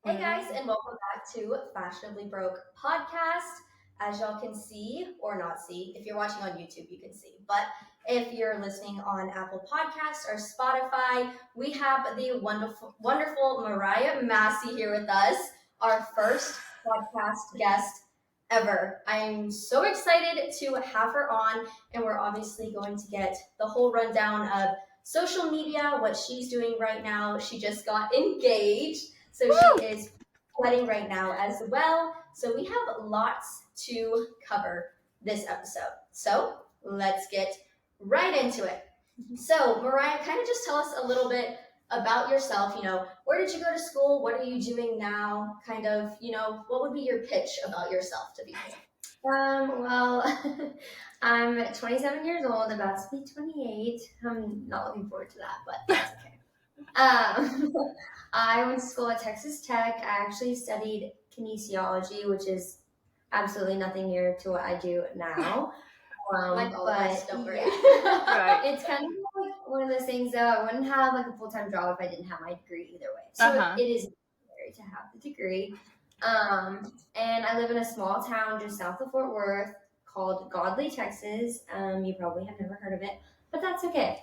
Hey guys, and welcome back to Fashionably Broke Podcast. As y'all can see, or not see, if you're watching on YouTube, you can see. But if you're listening on Apple Podcasts or Spotify, we have the wonderful Mariah Massey here with us, our first podcast guest ever. I'm so excited to have her on, and we're obviously going to get the whole rundown of social media, what she's doing right now. She just got engaged. So she is wedding right now as well. So we have lots to cover this episode. So let's get right into it. So Mariah, kind of just tell us a little bit about yourself. Where did you go to school? What are you doing now? Kind of, what would be your pitch about yourself to people? Well, I'm 27 years old, about to be 28. I'm not looking forward to that, but that's okay. I went to school at Texas Tech. I actually studied kinesiology, which is absolutely nothing near to what I do now. Like all of us, don't worry. Right. It's kind of like one of those things, though. I wouldn't have like a full-time job if I didn't have my degree either way. So it is necessary to have the degree. And I live in a small town just south of Fort Worth called Godley, Texas. You probably have never heard of it, but that's okay.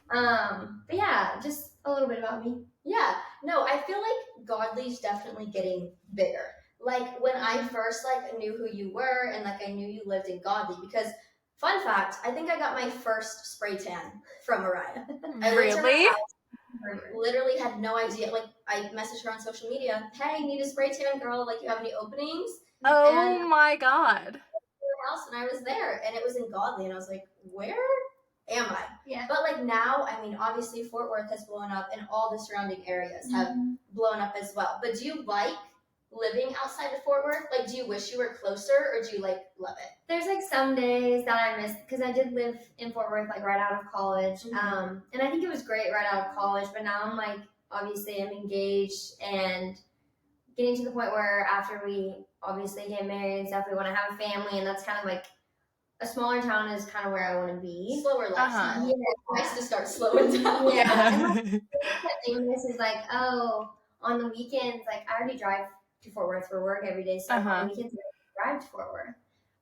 But yeah, just a little bit about me. Yeah, no, I feel like Godly's definitely getting bigger. Like when I first knew who you were and I knew you lived in Godly, because fun fact, I think I got my first spray tan from Mariah. Really? Literally had no idea. I messaged her on social media, hey, need a spray tan, girl, you have any openings? Oh my god. House, and I was there, and it was in Godly, and I was like, where am I? Yeah. But now, obviously Fort Worth has blown up, and all the surrounding areas have blown up as well. But do you like living outside of Fort Worth? Do you wish you were closer, or do you love it? There's some days that I miss, because I did live in Fort Worth right out of college. And I think it was great right out of college, but now I'm obviously I'm engaged and getting to the point where after we obviously get married and stuff, we want to have a family, and that's kind of a smaller town is kind of where I want to be. Slower lifestyle. Yeah. Nice to start slowing down. Yeah. This is on the weekends, I already drive to Fort Worth for work every day, so on the weekends I drive to Fort Worth.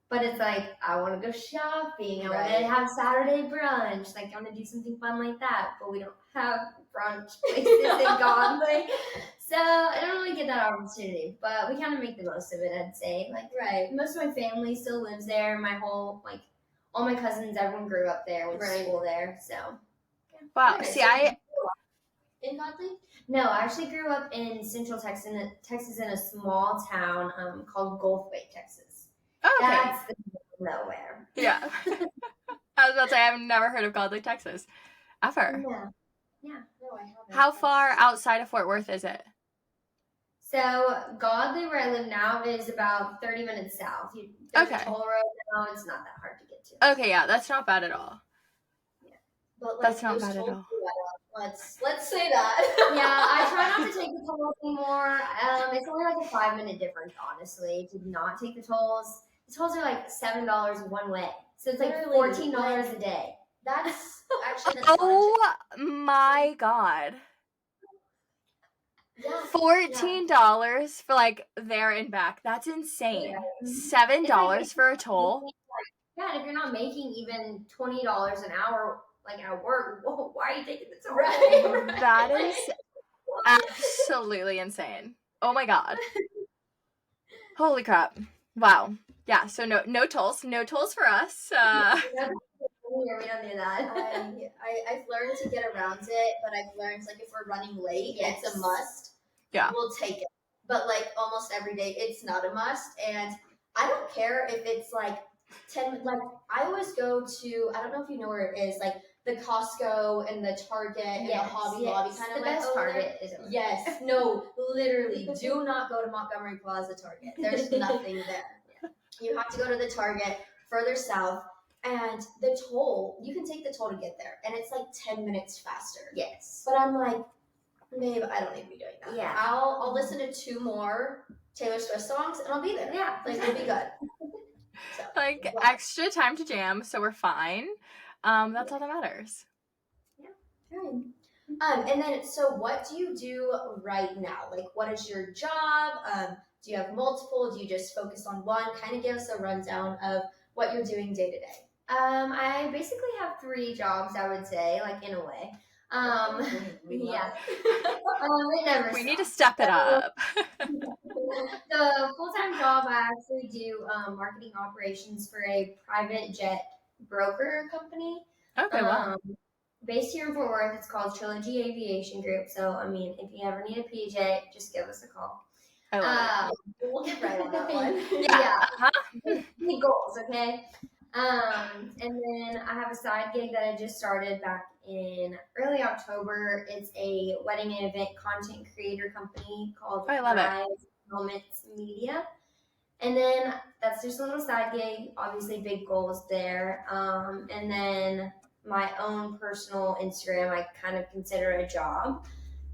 But it's I want to go shopping. I want to have Saturday brunch. I want to do something fun like that. But we don't have brunch places in Godly. So I don't really get that opportunity. But we kind of make the most of it, I'd say. Most of my family still lives there. My whole, all my cousins, everyone grew up there, went to school there. So, yeah. Wow. See, in Godly? No, I actually grew up in Central Texas in a small town called Gulfway, Texas. Oh, okay. That's the middle of nowhere. Yeah. I was about to say, I've never heard of Godley, Texas. Ever. Yeah. No, I haven't. How far outside of Fort Worth is it? So, Godly, where I live now, is about 30 minutes south. There's a toll road now. It's not that hard to get to. Okay, yeah, that's not bad at all. Yeah. But, that's not bad at all. Let's say that. Yeah, I try not to take the tolls anymore. It's only a 5-minute difference, honestly, to not take the tolls. The tolls are $7 one way. So it's $14 a day. That's actually oh my god. Yeah. $14 for there and back. That's insane. $7 for a toll. Yeah, and if you're not making even $20 an hour at work, why are you taking the toll? Right. That is absolutely insane. Oh my god. Holy crap. Wow. Yeah, so no tolls. No tolls for us. We don't do that. I've learned to get around it, but I've learned if we're running late, it's a must. Yeah. We'll take it. But almost every day, it's not a must. And I don't care if it's 10, I always go to, I don't know if you know where it is, the Costco and the Target and the Hobby Lobby kind of the best Target is over there. Yes, no, literally, do not go to Montgomery Plaza Target. There's nothing there. Yeah. You have to go to the Target further south, and the toll, you can take the toll to get there, and it's 10 minutes faster. Yes. But I'm babe, I don't need to be doing that. Yeah. I'll listen to 2 more Taylor Swift songs, and I'll be there. Yeah. We'll be good. So, extra time to jam, so we're fine. That's all that matters. Yeah. Good. And then, so what do you do right now? Like, what is your job? Do you have multiple? Do you just focus on one? Kind of give us a rundown of what you're doing day to day. I basically have 3 jobs, I would say, like in a way. Yeah. It never We need to stops. step it up. The full-time job, I actually do marketing operations for a private jet broker company. Okay, wow. Based here in Fort Worth, it's called Trilogy Aviation Group. So, I mean, if you ever need a PJ, just give us a call. I love it. We'll get right on that one. Yeah. Big goals, okay? And then I have a side gig that I just started back in early October. It's a wedding and event content creator company called I love it. Moments Media. And then that's just a little side gig, obviously big goals there. And then my own personal Instagram, I kind of consider a job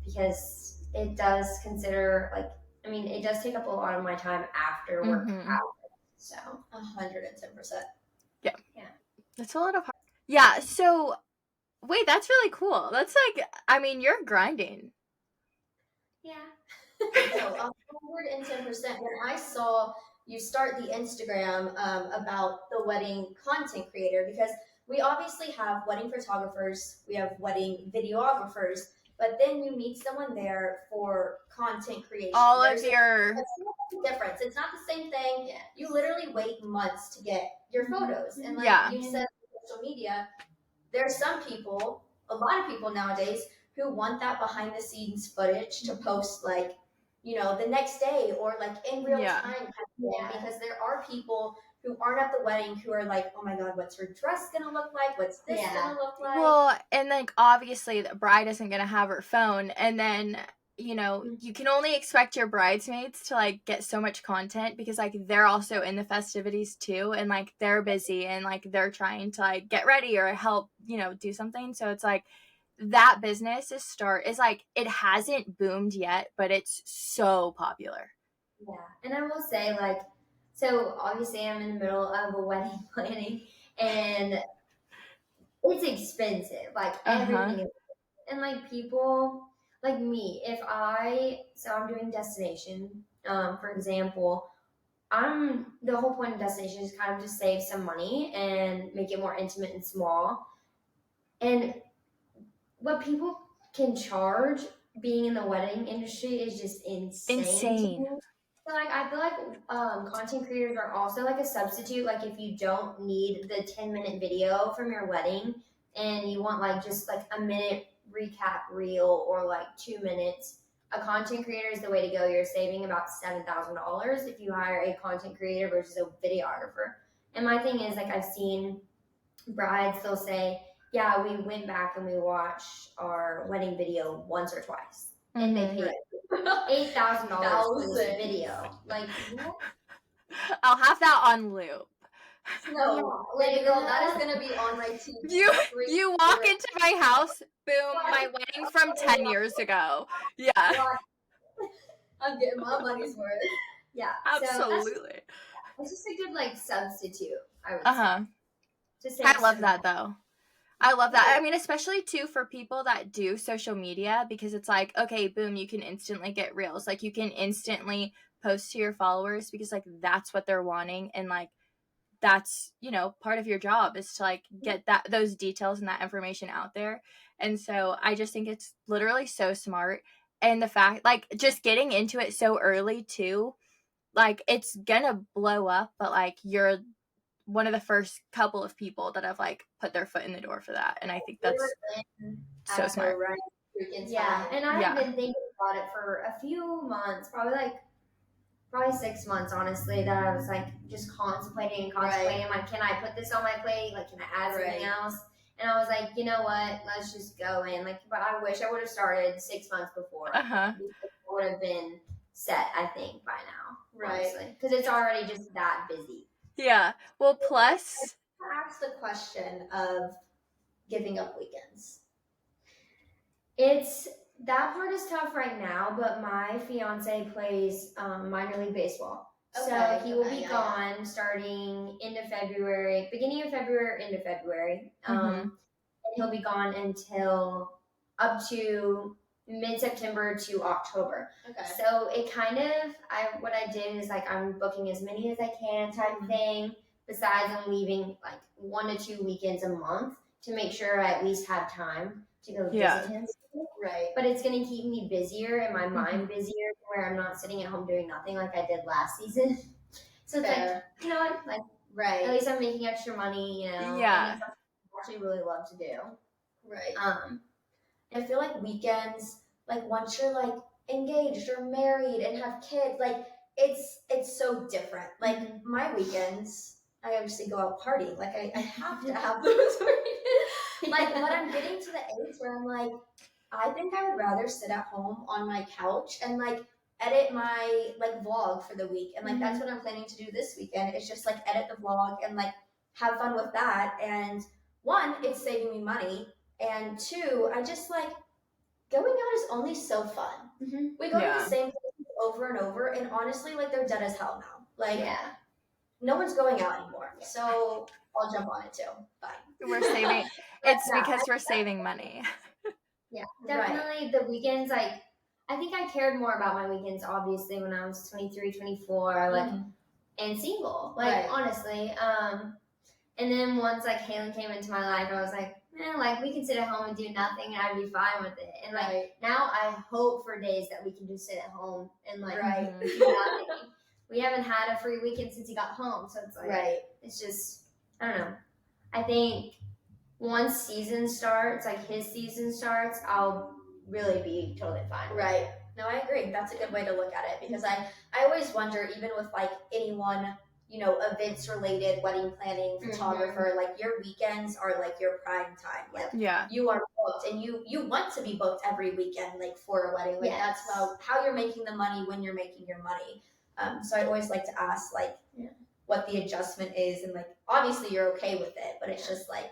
because it does consider it does take up a lot of my time after work hours. So 110%. Yeah. That's a lot of hard. Yeah, so wait, that's really cool. That's like, I mean, you're grinding. Yeah. So 110%. When I saw you start the Instagram about the wedding content creator, because we obviously have wedding photographers, we have wedding videographers, but then you meet someone there for content creation. There's a difference. It's not the same thing. Yeah. You literally wait months to get your photos. And like you said, on social media, there's some people, a lot of people nowadays, who want that behind the scenes footage to post like, the next day or like in real time kind of thing, because there are people who aren't at the wedding who are like, oh my God, what's her dress gonna look like? What's this gonna look like? Well, and like obviously the bride isn't gonna have her phone, and then you can only expect your bridesmaids to like get so much content because like they're also in the festivities too, and like they're busy and like they're trying to like get ready or help do something. So it's like that business is like, it hasn't boomed yet, but it's so popular. Yeah. And I will say, like, so obviously I'm in the middle of a wedding planning and it's expensive, like everything is, and like people like me, I'm doing destination, for example, the whole point of destination is kind of just save some money and make it more intimate and small. And what people can charge being in the wedding industry is just insane. So like I feel like content creators are also like a substitute. Like if you don't need the 10-minute video from your wedding and you want like just like a minute recap reel or like 2 minutes, a content creator is the way to go. You're saving about $7,000 if you hire a content creator versus a videographer. And my thing is, like, I've seen brides, they'll say, yeah, we went back and we watched our wedding video once or twice. And they paid $8,000 for this video. Like, what? I'll have that on loop. No, lady girl, that is gonna be on my TV. You walk into my house, boom, my wedding from 10 years ago. Yeah. I'm getting my money's worth. Yeah. Absolutely. So it's just a good like substitute, I would say. I love that though. I love that. I mean, especially too for people that do social media, because it's like, okay, boom, you can instantly get reels. Like you can instantly post to your followers because like that's what they're wanting, and like that's part of your job is to like get those details and that information out there. And so I just think it's literally so smart. And the fact, like, just getting into it so early too, like it's gonna blow up, but like you're one of the first couple of people that have like put their foot in the door for that, and I think that's so smart. Yeah, and I've been thinking about it for a few months, probably 6 months, honestly, that I was like just contemplating, like, can I put this on my plate? Like, can I add something else? And I was like, you know what? Let's just go in. Like, but I wish I would have started 6 months before. It would have been set, I think, by now. Honestly, because it's already just that busy. Yeah. Well, plus, I asked the question of giving up weekends. That part is tough right now, but my fiance plays minor league baseball. Okay. So he will be gone starting beginning of February, end of February. And he'll be gone until up to mid-September to October. Okay. So it kind of, what I did is like I'm booking as many as I can type thing. Besides, I'm leaving like 1 to 2 weekends a month to make sure I at least have time to go visit him. Right. But it's going to keep me busier and my mind busier where I'm not sitting at home doing nothing like I did last season. So it's like, you know what? Like, at least I'm making extra money, you know. Yeah. And it's something I actually really love to do. Right. I feel like weekends, like once you're like engaged or married and have kids, like it's so different. Like my weekends, I obviously go out partying. Like I have to have those weekends. Like, but I'm getting to the age where I'm like, I think I would rather sit at home on my couch and like edit my like vlog for the week. And like that's what I'm planning to do this weekend. It's just like edit the vlog and like have fun with that. And one, it's saving me money. And two, I just like going out is only so fun. We go to the same places over and over, and honestly, like they're dead as hell now. Like, no one's going out anymore, so I'll jump on it too. Fine. We're saving. It's because we're saving money. Yeah, definitely the weekends. Like, I think I cared more about my weekends, obviously, when I was 23, 24, like, and single. Like, honestly. And then once like Haley came into my life, I was like, like we can sit at home and do nothing and I'd be fine with it. And like now I hope for days that we can just sit at home and like do nothing. We haven't had a free weekend since he got home. So it's like, it's just, I don't know. I think once season starts, like his season starts, I'll really be totally fine. Right. No, I agree. That's a good way to look at it because I always wonder, even with like anyone, you know, events related, wedding planning, photographer, like your weekends are like your prime time. Like you are booked and you want to be booked every weekend, like for a wedding. Like that's how you're making the money when you're making your money. So I always like to ask like what the adjustment is. And like, obviously you're okay with it, but it's just like,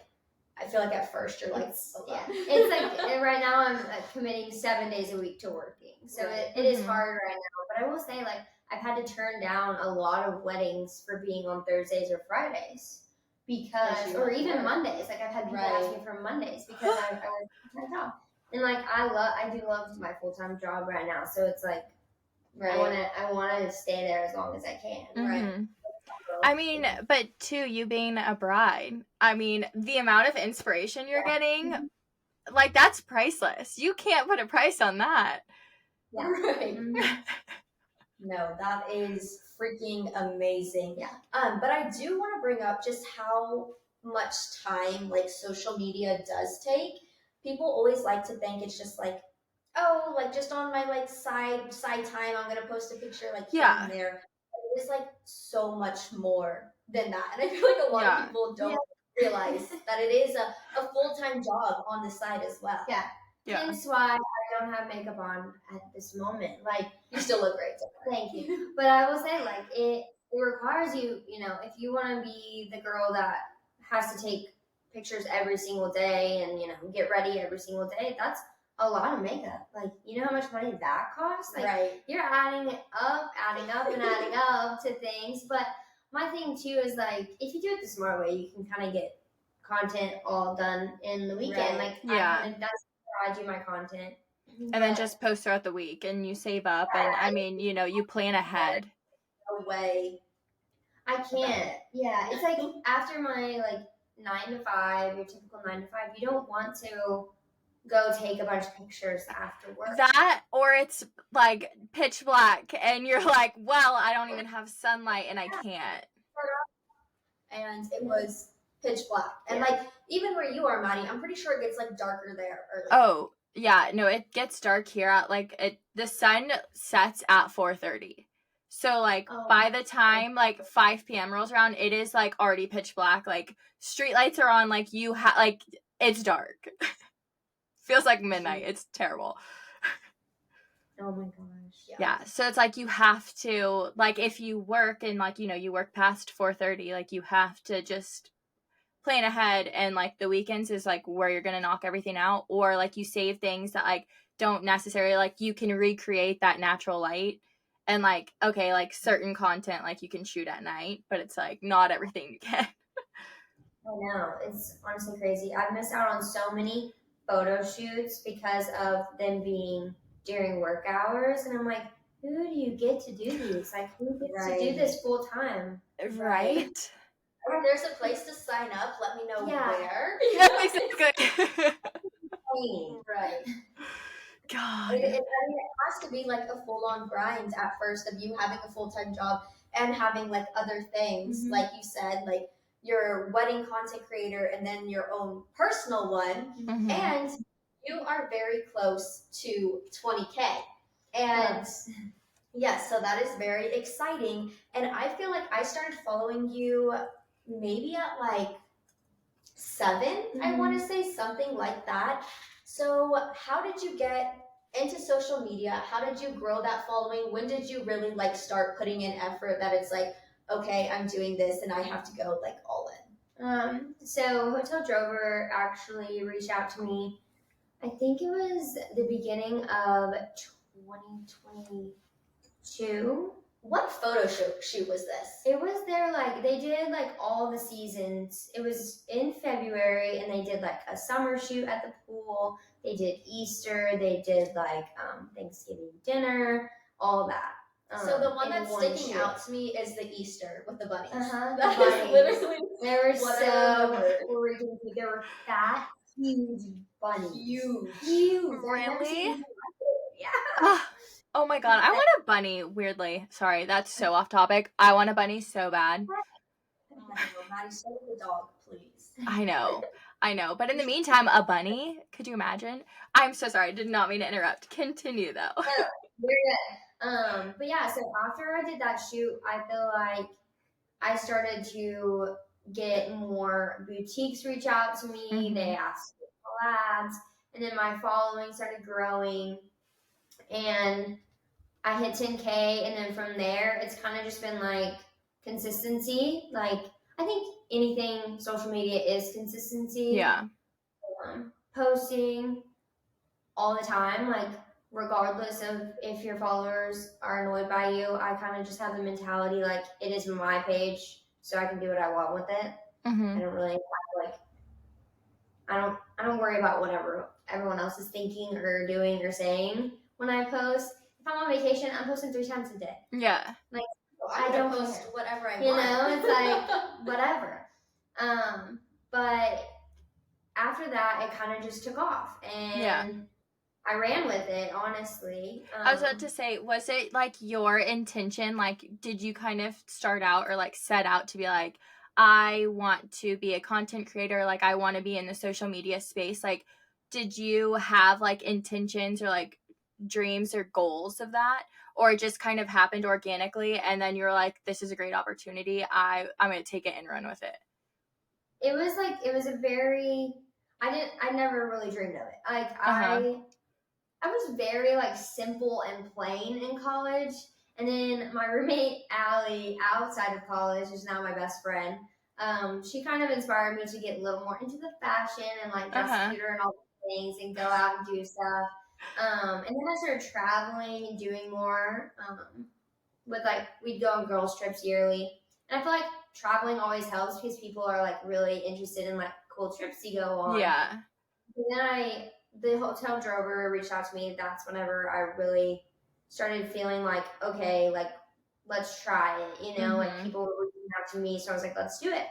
I feel like at first you're like, it's like right now I'm committing 7 days a week to working. So it is hard right now, but I will say like, I've had to turn down a lot of weddings for being on Thursdays or Fridays because, or even Mondays. Like I've had people ask me for Mondays because I work my job. And like I do love my full-time job right now. So it's like, I want to stay there as long as I can. Right. I mean, but too, you being a bride, I mean, the amount of inspiration you're getting, like that's priceless. You can't put a price on that. Yeah. Right. No, that is freaking amazing. Yeah. But I do want to bring up just how much time like social media does take. People always like to think it's just like, oh, like just on my like side time, I'm gonna post a picture like here and there. But it is like so much more than that, and I feel like a lot of people don't realize that it is a full-time job on the side as well. Yeah. Hence why I don't have makeup on at this moment. Like, you still look great. Thank you. But I will say, like, it requires you, you know, if you want to be the girl that has to take pictures every single day and, you know, get ready every single day, that's a lot of makeup. Like, you know how much money that costs? Like, you're adding up to things. But my thing, too, is, like, if you do it the smart way, you can kind of get content all done in the weekend. Like, that's how I do my content. And then just post throughout the week and you save up and I mean, you know, you plan ahead. No way. I can't. Yeah. It's like after my like 9 to 5, your typical 9 to 5, you don't want to go take a bunch of pictures after work. That or it's like pitch black and you're like, well, I don't even have sunlight and I can't. And it was pitch black. And like even where you are, Maddie, I'm pretty sure it gets like darker there early. Oh, yeah, no, it gets dark here at like the sun sets at 4:30. So like by the time like 5 p.m. rolls around, it is like already pitch black. Like street lights are on, like you like it's dark. Feels like midnight. It's terrible. Oh my gosh. Yeah, so it's like you have to like if you work and like you know you work past 4:30, like you have to just plan ahead and like the weekends is like where you're gonna knock everything out, or like you save things that like don't necessarily like you can recreate that natural light and like okay like certain content like you can shoot at night, but it's like not everything you can. I know, it's honestly crazy. I've missed out on so many photo shoots because of them being during work hours, and I'm like, who do you get to do these? Like, who gets to do this full time? Right. If there's a place to sign up, let me know where. Yeah, exactly. Right. God. It has to be like a full-on grind at first of you having a full-time job and having like other things, like you said, like your wedding content creator and then your own personal one. And you are very close to 20K. And yes, so that is very exciting. And I feel like I started following you maybe at like 7, I want to say, something like that. So how did you get into social media? How did you grow that following? When did you really like start putting in effort that it's like, okay, I'm doing this and I have to go like all in? So Hotel Drover actually reached out to me. I think it was the beginning of 2022. What photo shoot was this? It was their, like, they did like all the seasons. It was in February, and they did like a summer shoot at the pool. They did Easter. They did like Thanksgiving dinner, all that. So the one that's sticking out to me is the Easter with the bunnies. That is literally. They were so freaking cute. They were fat, huge bunnies. Huge. Really? Yeah. Oh my god, I want a bunny, weirdly. Sorry, that's so off topic. I want a bunny so bad. Maddie, show the dog, please. I know. But in the meantime, a bunny? Could you imagine? I'm so sorry. I did not mean to interrupt. Continue, though. No, you're good. But yeah, so after I did that shoot, I feel like I started to get more boutiques reach out to me. They asked for collabs. And then my following started growing. And I hit 10K, and then from there, it's kind of just been like consistency. Like, I think anything social media is consistency. Yeah. Posting all the time, like, regardless of if your followers are annoyed by you, I kind of just have the mentality like it is my page, so I can do what I want with it. I don't really like. I don't worry about whatever everyone else is thinking or doing or saying when I post. If I'm on vacation, I'm posting 3 times a day. Yeah. Like, I don't post whatever I want. You know, it's like whatever. But after that, it kind of just took off, and I ran with it, honestly. I was about to say, was it like your intention? Like, did you kind of start out or like set out to be like, I want to be a content creator, like I want to be in the social media space? Like, did you have like intentions or like dreams or goals of that, or it just kind of happened organically and then you're like, this is a great opportunity, I'm gonna take it and run with it? It was a very, I never really dreamed of it. Like, I was very like simple and plain in college, and then my roommate Allie, outside of college, is now my best friend. She kind of inspired me to get a little more into the fashion and like dress cuter and all the things and go out and do stuff. And then I started traveling and doing more. With like, we'd go on girls trips yearly, and I feel like traveling always helps because people are like really interested in like cool trips you go on. Yeah. And then the Hotel Drover reached out to me. That's whenever I really started feeling like, okay, like, let's try it, you know, like people were reaching out to me. So I was like, let's do it.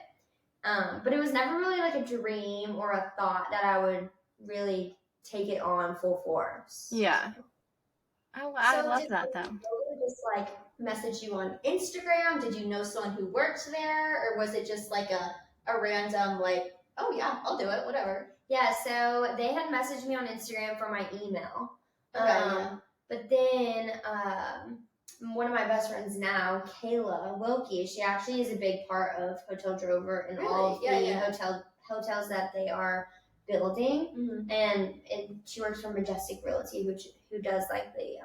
But it was never really like a dream or a thought that I would really take it on full force. Yeah. Oh, I love that though. Did you just like message you on Instagram? Did you know someone who worked there, or was it just like a random like, oh yeah, I'll do it, whatever? Yeah, so they had messaged me on Instagram for my email. Okay. But then one of my best friends now, Kayla Wilkie, she actually is a big part of Hotel Drover and all of the hotels that they are building. And she works for Majestic Realty, who does like the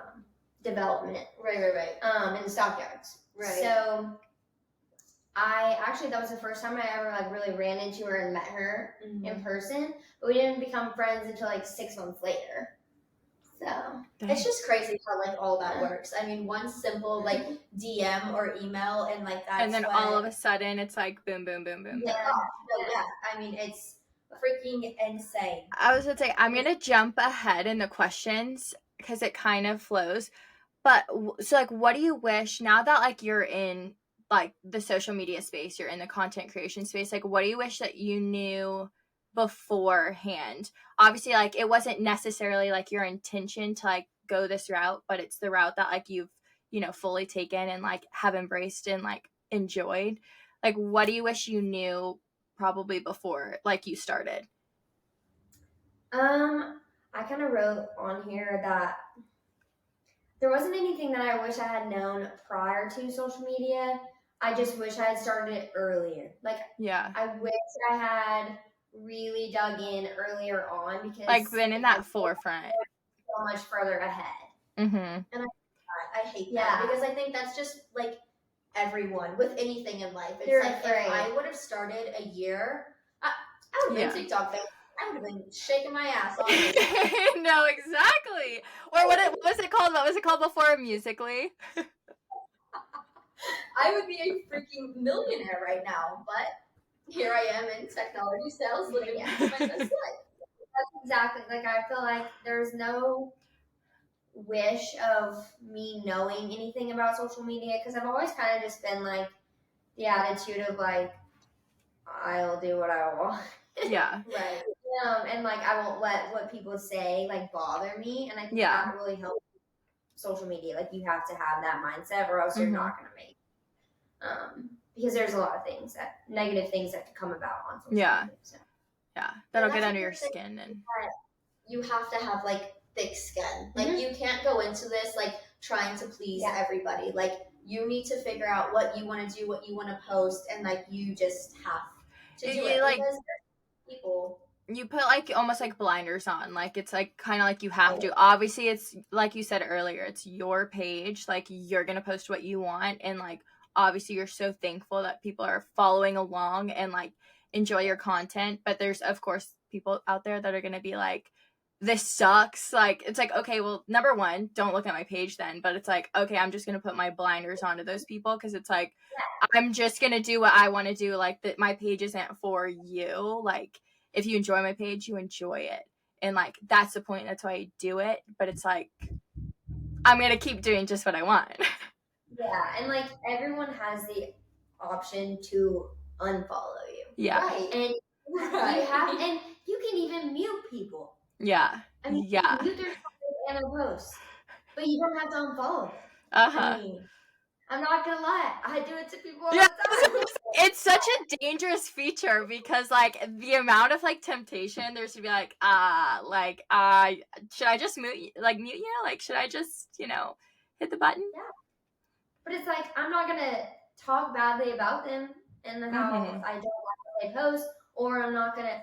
development. Right. In the stockyards. Right. So that was the first time I ever like really ran into her and met her in person, but we didn't become friends until like 6 months later. So it's just crazy how like all that works. I mean, one simple like DM or email and like that, and then all of a sudden it's like boom, boom, boom, boom. Yeah. I mean, it's freaking insane. I was gonna say, I'm gonna jump ahead in the questions because it kind of flows. But so, like, what do you wish now that like you're in like the social media space, you're in the content creation space? Like, what do you wish that you knew beforehand? Obviously, like, it wasn't necessarily like your intention to like go this route, but it's the route that like you've fully taken and like have embraced and like enjoyed. Like, what do you wish you knew probably before like you started? I kind of wrote on here that there wasn't anything that I wish I had known prior to social media. I just wish I had started it earlier. Like, Yeah. I wish I had really dug in earlier on because like been in that forefront. So much further ahead. Mm-hmm. And I hate that because I think that's just like everyone with anything in life. It's They're like afraid. If I would have started a year, I would have been TikTok famous. I would have been shaking my ass. No, exactly. Or what was it called? What was it called before Musical.ly? I would be a freaking millionaire right now, but here I am in technology sales living my best life. That's exactly. Like, I feel like there's no wish of me knowing anything about social media because I've always kind of just been like the attitude of like, I'll do what I want. Yeah. Right. And like I won't let what people say like bother me, and I think that really helps social media. Like, you have to have that mindset or else you're not going to make because there's a lot of things negative things that could come about on social media. So. Yeah, that'll get under your skin. And you have to have like thick skin. Like, you can't go into this like trying to please everybody. Like, you need to figure out what you want to do, what you want to post, and like you just have to do it like, because people. You put like almost like blinders on. Like, it's like kind of like you have to. Obviously, it's like you said earlier, it's your page. Like, you're gonna post what you want, and like obviously you're so thankful that people are following along and like enjoy your content. But there's of course people out there that are gonna be like, this sucks. Like, it's like, okay, well, number one, don't look at my page then. But it's like, okay, I'm just gonna put my blinders onto those people because it's like, I'm just gonna do what I want to do. Like, that my page isn't for you. Like, if you enjoy my page, you enjoy it. And like, that's the point. That's why I do it. But it's like, I'm gonna keep doing just what I want. Yeah, and like everyone has the option to unfollow you. Yeah. Right. And you have, and you can even mute people. Yeah. I mean, you can mute their and their posts, but you don't have to unfollow them. I mean, I'm not gonna lie, I do it to people all the time. It's such a dangerous feature because like the amount of like temptation there's to be like, should I just mute you? Like, should I just, hit the button? Yeah. But it's like, I'm not gonna talk badly about them and how I don't like what they post, or I'm not gonna,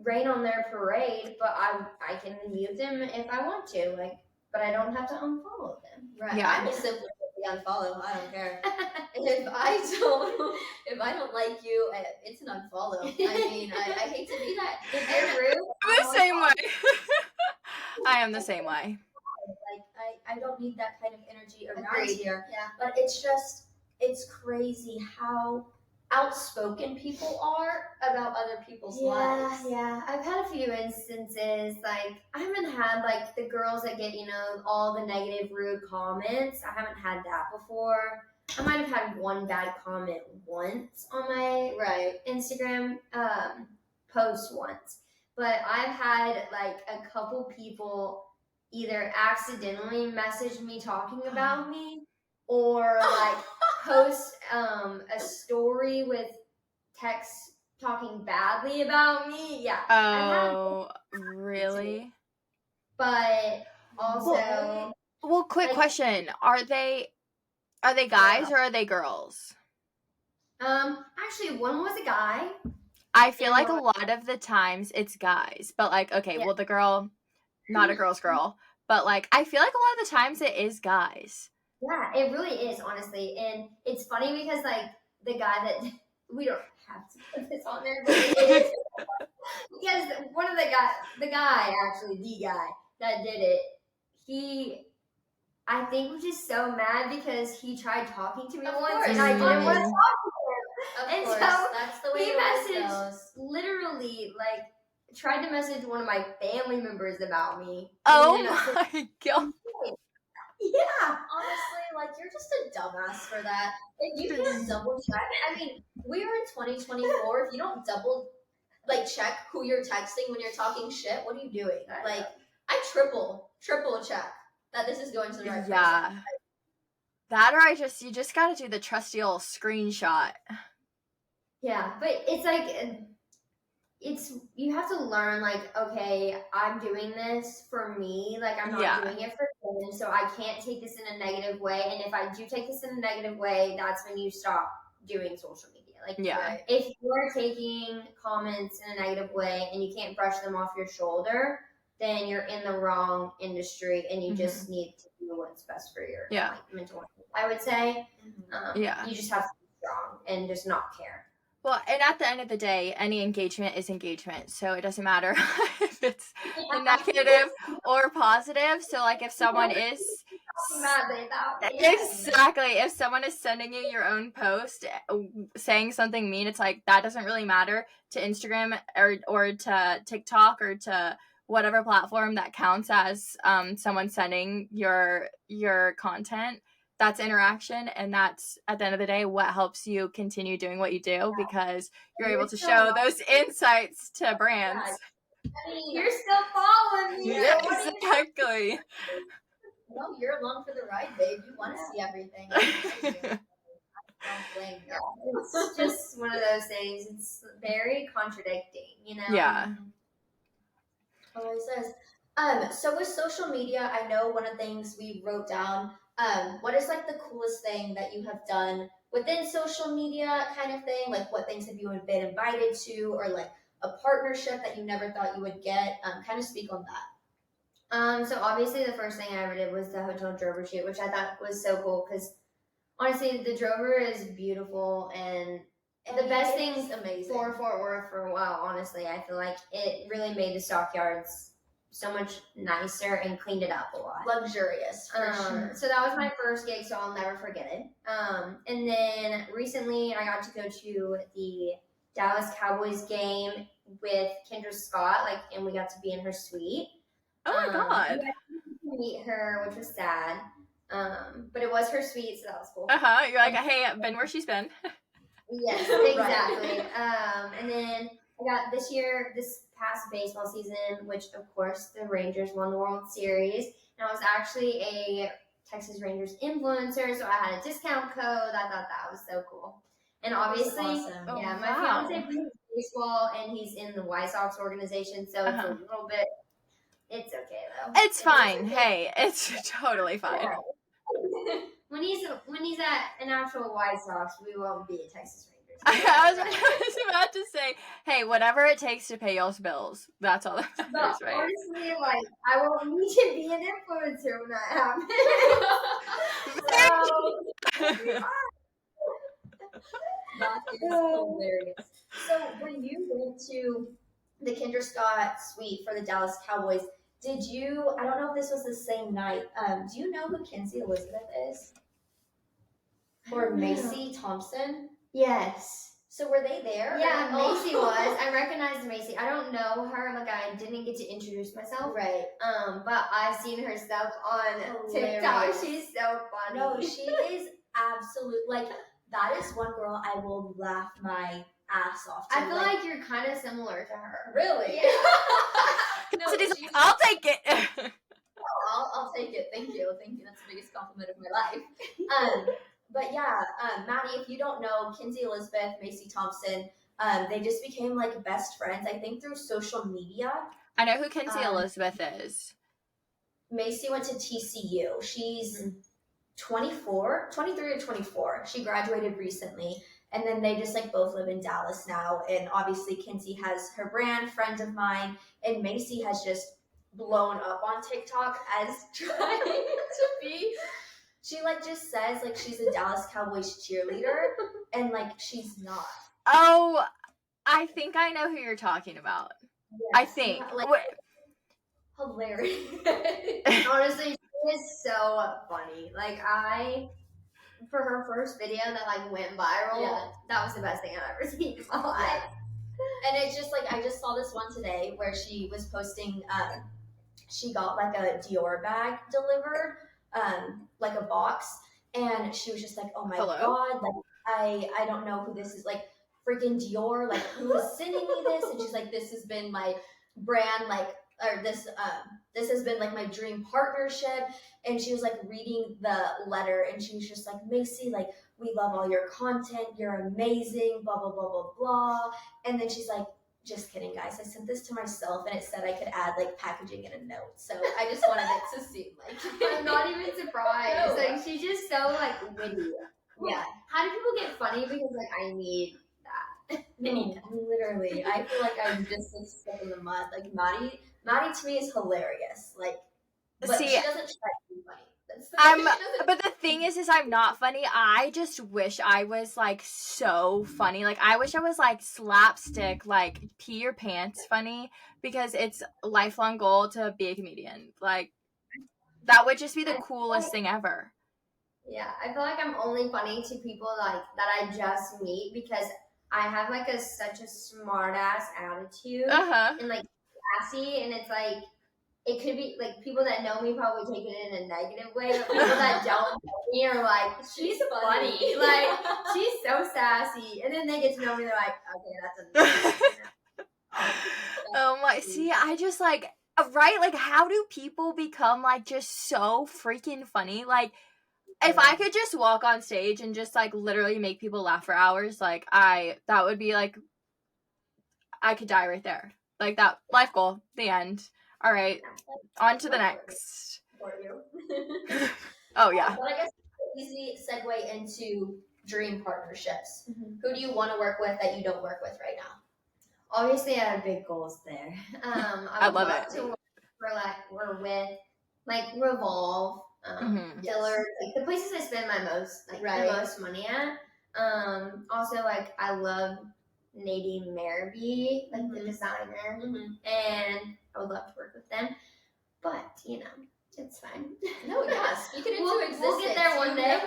rain on their parade, but I can mute them if I want to, like, but I don't have to unfollow them. Right. Yeah. I will simply unfollow. I don't care. If I don't like you, it's an unfollow. I mean, I hate to be that. If they're rude, I'm the same way. I am the same way. Like, I don't need that kind of energy around here. Yeah. But it's crazy how outspoken people are about other people's lives. Yeah. I've had a few instances, like, I haven't had, like, the girls that get, all the negative, rude comments. I haven't had that before. I might have had one bad comment once on my Instagram post once. But I've had, like, a couple people either accidentally message me talking about me or, like, post a story with text talking badly about me. Yeah. Oh, really? But also, well, quick question: Are they guys or are they girls? Actually, one was a guy. I feel like a lot of the times it's guys, but like, okay, well, the girl, not a girl's girl, but like, I feel like a lot of the times it is guys. Yeah, it really is, honestly. And it's funny because, like, the guy that, we don't have to put this on there, but it is. Because one of the guy that did it, I think was just so mad because he tried talking to me once and I didn't want to talk to him. Of And course, so that's the way he it messaged, goes. literally, like, tried to message one of my family members about me. Oh And then I my said, god. yeah. Honestly, like, you're just a dumbass for that. If you can't double check, I mean, we are in 2024. If you don't double, like, check who you're texting when you're talking shit, what are you doing? Like, I triple check that this is going to the right person. That or you just gotta do the trusty old screenshot. Yeah, but it's like, you have to learn, like, okay, I'm doing this for me, like, I'm not doing it for him, so I can't take this in a negative way, and if I do take this in a negative way, that's when you stop doing social media. Like, if you're taking comments in a negative way and you can't brush them off your shoulder, then you're in the wrong industry, and you just need to do what's best for your mental health, I would say. You just have to be strong and just not care. Well, and at the end of the day, any engagement is engagement. So it doesn't matter if it's negative or positive. So, like, if someone is... Exactly. If someone is sending you your own post saying something mean, it's like, that doesn't really matter to Instagram or to TikTok or to whatever platform that counts as someone sending your content. That's interaction, and that's, at the end of the day, what helps you continue doing what you do, because you're able to show those insights to brands. I mean, you're still following me. Yeah, exactly. No, you're along for the ride, babe. You want to see everything. I don't blame you. It's just one of those things. It's very contradicting, you know? Yeah. Always says. So with social media, I know one of the things we wrote down, what is, like, the coolest thing that you have done within social media kind of thing? Like, what things have you been invited to, or, like, a partnership that you never thought you would get? Kind of speak on that. So obviously the first thing I ever did was the hotel drover shoot, which I thought was so cool, because honestly, the drover is beautiful, and the best thing for Fort Worth for a while, honestly, I feel like it really made the stockyards so much nicer and cleaned it up a lot. Luxurious, for sure. So that was my first gig, so I'll never forget it. And then recently I got to go to the Dallas Cowboys game with Kendra Scott, and we got to be in her suite. Oh my god. We got to meet her, which was sad. But it was her suite, so that was cool. You're like, hey, I've been where she's been. Yes, exactly. And then I got this past baseball season, which of course the Rangers won the World Series, and I was actually a Texas Rangers influencer, so I had a discount code. I thought that was so cool. And obviously, awesome. My fiance plays baseball, and he's in the White Sox organization, so it's a little bit. It's okay though. It's fine. Hey, it's totally fine. Yeah. When he's at an actual White Sox, we won't be a Texas Rangers. I was about to say, hey, whatever it takes to pay y'all's bills. That's all that matters, right? Honestly, I won't need to be an influencer when that happens. That is hilarious. So when you went to the Kendra Scott suite for the Dallas Cowboys, did you, I don't know if this was the same night, do you know who Kinsey Elizabeth is? Or Macy Thompson? Yes. So were they there? Yeah, Macy was. I recognized Macy. I don't know her. I didn't get to introduce myself. Right. But I've seen her stuff on TikTok. She's so funny. No, she is absolute. That is one girl I will laugh my ass off to. I feel like you're kind of similar to her. Really? Yeah. No, I'll take it. I'll take it. Thank you. That's the biggest compliment of my life. But yeah, Maddie, if you don't know, Kinsey Elizabeth, Macy Thompson, they just became best friends, I think, through social media. I know who Kinsey Elizabeth is. Macy went to TCU. She's 23 or 24. She graduated recently. And then they just both live in Dallas now. And obviously Kinsey has her brand, Friend of Mine, and Macy has just blown up on TikTok as trying to be. She just says she's a Dallas Cowboys cheerleader, and she's not. Oh, I think I know who you're talking about. Yes, I think. Hilarious. Honestly, she is so funny. for her first video that like went viral, that was the best thing I've ever seen in my life. And it's just like, I just saw this one today where she was posting, she got like a Dior bag delivered, like a box, and she was just like, oh my God, like I don't know who this is, like freaking Dior, like who is sending me this? And she's like, this has been my brand, like, or this has been like my dream partnership. And she was like reading the letter, and she was just like, Macy, like, we love all your content, you're amazing, blah blah blah blah blah. And then she's like, just kidding, guys, I sent this to myself, and it said I could add like packaging in a note, so I just wanted it to seem like I'm not even surprised. Like, she's just so like witty. Yeah. How do people get funny? Because like I need that. No, literally, I feel like I'm just like stuck in the mud. Like Maddy to me is hilarious. Like, but See, she doesn't try to be funny. But the thing is I'm not funny. I just wish I was like so funny. Like, I wish I was like slapstick, like pee your pants funny, because it's a lifelong goal to be a comedian. Like, that would just be the coolest thing ever. Yeah, I feel like I'm only funny to people like that I just meet, because I have like such a smart ass attitude and like classy, and it's like, it could be like people that know me probably take it in a negative way, but people that don't know me are like, she's funny. Like, she's so sassy. And then they get to know me, they're like, okay, that's enough. Oh my, see, I just like, right? Like, how do people become like just so freaking funny? Like, if I could just walk on stage and just like literally make people laugh for hours, like that would be like, I could die right there. Like, that life goal, the end. All right, on to the next. Oh, yeah. But I guess easy segue into dream partnerships. Who do you want to work with that you don't work with right now? Obviously, I have big goals there. I love it. To work we're with like Revolve, Dillard, like the places I spend the most money at. Also, like, I love Nadine Marabee, like the designer, and I would love to work with them, but you know, it's fine. No, yeah, speak it into existence. We'll get there one day.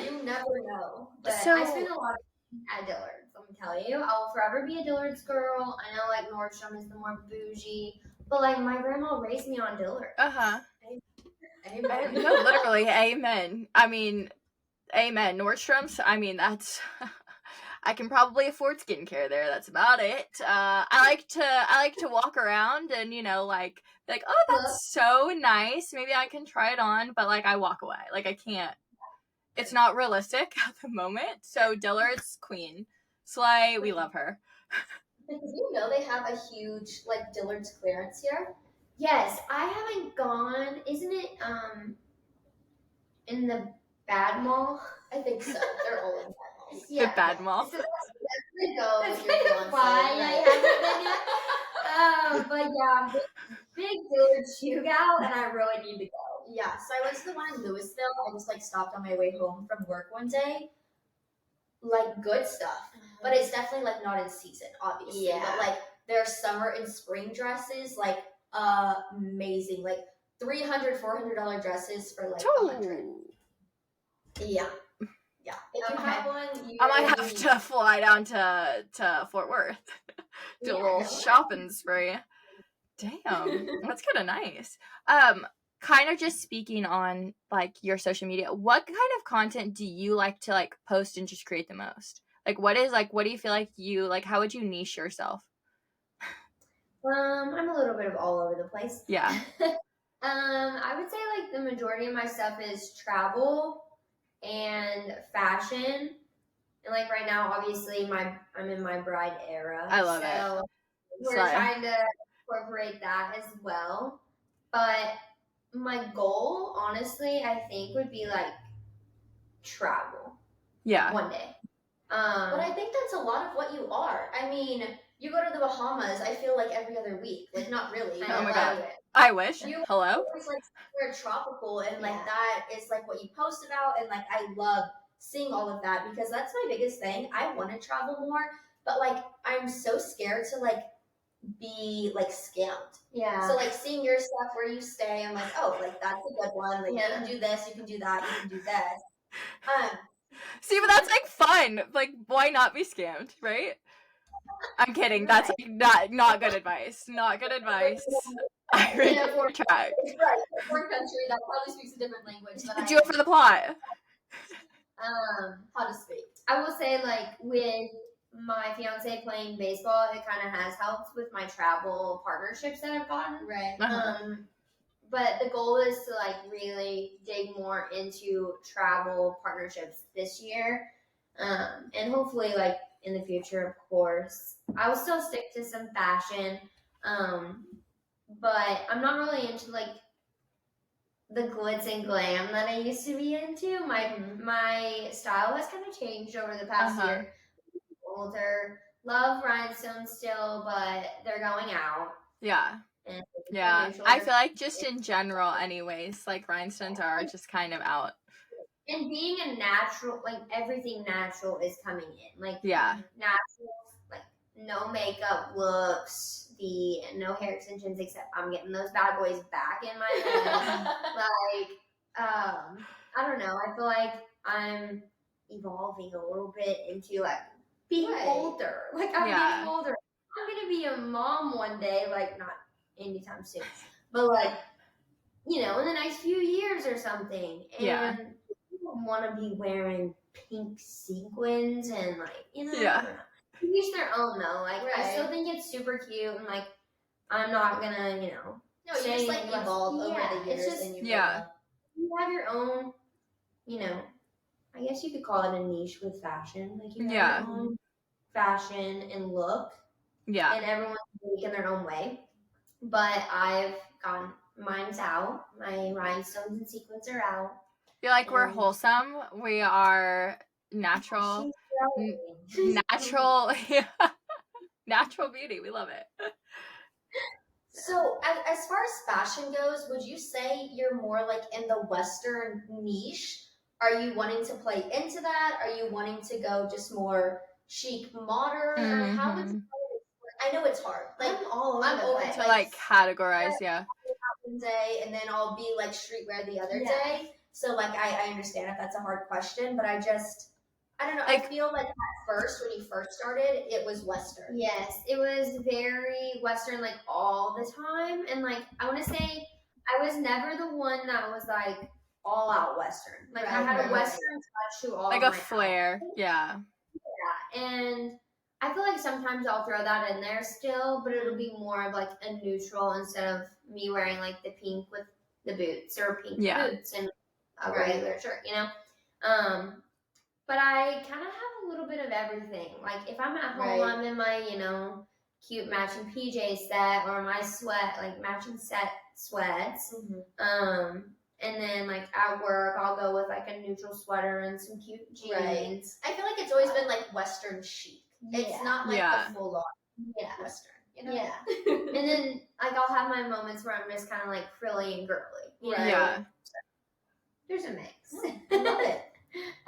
You never know. But I spend a lot of time at Dillard's, let me tell you. I will forever be a Dillard's girl. I know like Nordstrom is the more bougie, but like my grandma raised me on Dillard's. Amen. No, literally, amen. I mean, amen. Nordstrom's, I mean, that's... I can probably afford skincare there. That's about it. I like to walk around and, you know, like, oh, that's so nice. Maybe I can try it on, but like, I walk away. Like, I can't. It's not realistic at the moment. So Dillard's queen, Slay, we love her. Did you know they have a huge like Dillard's clearance here? Yes, I haven't gone. Isn't it in the Bad Mall? I think so. They're all in Bad Malls. The Bad Mall. So that's why I haven't been yet. But yeah, I'm big Dillard's shoe gal, and I really need to go. Yeah, so I went to the one in Louisville. I just like stopped on my way home from work one day. Like, good stuff, but it's definitely like not in season, obviously. Yeah. But like their summer and spring dresses, like amazing, like $300-$400 dresses for like $100. Yeah. If you have one, I might have to fly down to Fort Worth, do a little shopping spree. Damn, that's kind of nice. Kind of just speaking on like your social media, what kind of content do you like to like post and just create the most? Like, what do you feel like you like? How would you niche yourself? I'm a little bit of all over the place. Yeah. I would say like the majority of my stuff is travel and fashion, and like right now, obviously I'm in my bride era. I love it. We're trying to incorporate that as well, but my goal, honestly, I think would be like travel. Yeah. One day. But I think that's a lot of what you are. I mean, you go to the Bahamas, I feel like every other week. Like, not really. Oh my God. I wish. Hello? It's like super tropical, and like that is like what you post about, and like I love seeing all of that, because that's my biggest thing. I want to travel more, but like I'm so scared to like be like scammed. Yeah. So like seeing your stuff where you stay, I'm like, oh, like that's a good one. Like you can do this, you can do that, you can do this. See, but that's like fun. Like, why not be scammed, right? I'm kidding. That's like not good advice. Not good advice. I really track. Right, a foreign country that probably speaks a different language. Do it for the plot. How to speak. I will say, like, with my fiance playing baseball, it kind of has helped with my travel partnerships that I've gotten. Right. But the goal is to, like, really dig more into travel partnerships this year. And hopefully, like, in the future, of course. I will still stick to some fashion. But I'm not really into, like, the glitz and glam that I used to be into. My style has kind of changed over the past year. Older, love rhinestones still, but they're going out. Yeah. Yeah. I feel like just in general, anyways, like rhinestones are just kind of out. And being a natural, like everything natural is coming in. Like natural, like no makeup looks. No hair extensions, except I'm getting those bad boys back in my head. Like, I don't know. I feel like I'm evolving a little bit into like being older. Like I'm getting older. I'm gonna be a mom one day. Like not anytime soon, but like in the next few years or something. And people want to be wearing pink sequins and like each their own though. Like I still think it's super cute and like I'm not gonna, No, you just like evolve over the years and you have your own, I guess you could call it a niche with fashion. Like you have your own fashion and look. Yeah. And everyone's unique in their own way. But I've gotten mine's out. My rhinestones and sequins are out. You're like we're wholesome. We are natural. Natural beauty. We love it. So as far as fashion goes, would you say you're more like in the Western niche? Are you wanting to play into that? Are you wanting to go just more chic modern? Or how would you I know it's hard. Like I'm over to like categorize, one day and then I'll be like streetwear the other day. So like I understand if that's a hard question, but I don't know. Like, I feel like at first, when you first started, it was Western. Yes, it was very Western, like all the time. And like, I want to say, I was never the one that was like all out Western. Like, I had a Western touch to all like of a flair. Yeah. And I feel like sometimes I'll throw that in there still, but it'll be more of like a neutral instead of me wearing like the pink with the boots or pink boots and a regular shirt, But I kind of have a little bit of everything. Like, if I'm at home, I'm in my, cute matching PJ set or my matching set sweats. And then, like, at work, I'll go with, like, a neutral sweater and some cute jeans. Right. I feel like it's always been, like, Western chic. It's not, like, the full-on Western, Yeah. And then, like, I'll have my moments where I'm just kind of, like, frilly and girly. Yeah. So, there's a mix. I love it.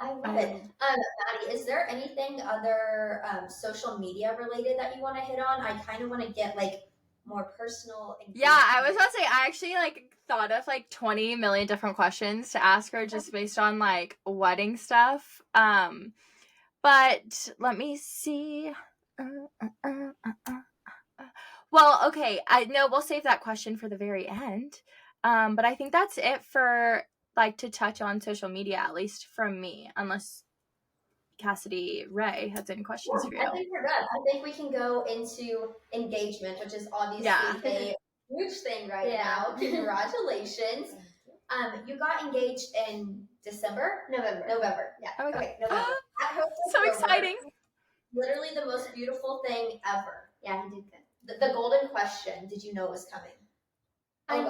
I love it. Maddy, is there anything other social media related that you want to hit on? I kind of want to get like more personal. I was about to say, I actually like thought of like 20 million different questions to ask her just based on like wedding stuff. But let me see. Well, okay. I know we'll save that question for the very end. But I think that's it for like to touch on social media, at least from me, unless Kassidy Ray has any questions for you. I think we're good. I think we can go into engagement, which is obviously a huge thing right now. Congratulations. You got engaged in November. Yeah. Okay. November. So exciting. Literally the most beautiful thing ever. Yeah, he did good. The golden question, did you know it was coming? I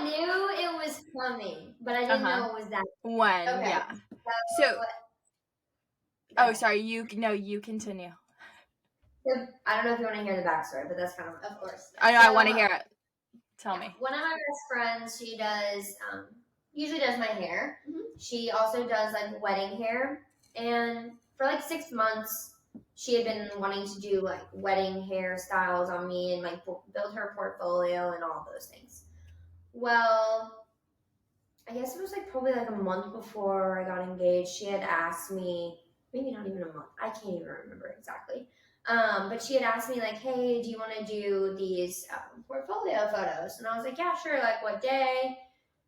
knew it was coming, but I didn't know it was that. When? Okay. Yeah. So, sorry. You continue. So, I don't know if you want to hear the backstory, but that's kind of course. I know. I want to hear it. Tell me. One of my best friends, she does usually does my hair. She also does like wedding hair, and for like 6 months. She had been wanting to do like wedding hairstyles on me and like build her portfolio and all those things. Well, I guess it was like probably like a month before I got engaged. She had asked me, maybe not even a month. I can't even remember exactly. But she had asked me like, hey, do you want to do these portfolio photos? And I was like, yeah, sure. Like what day?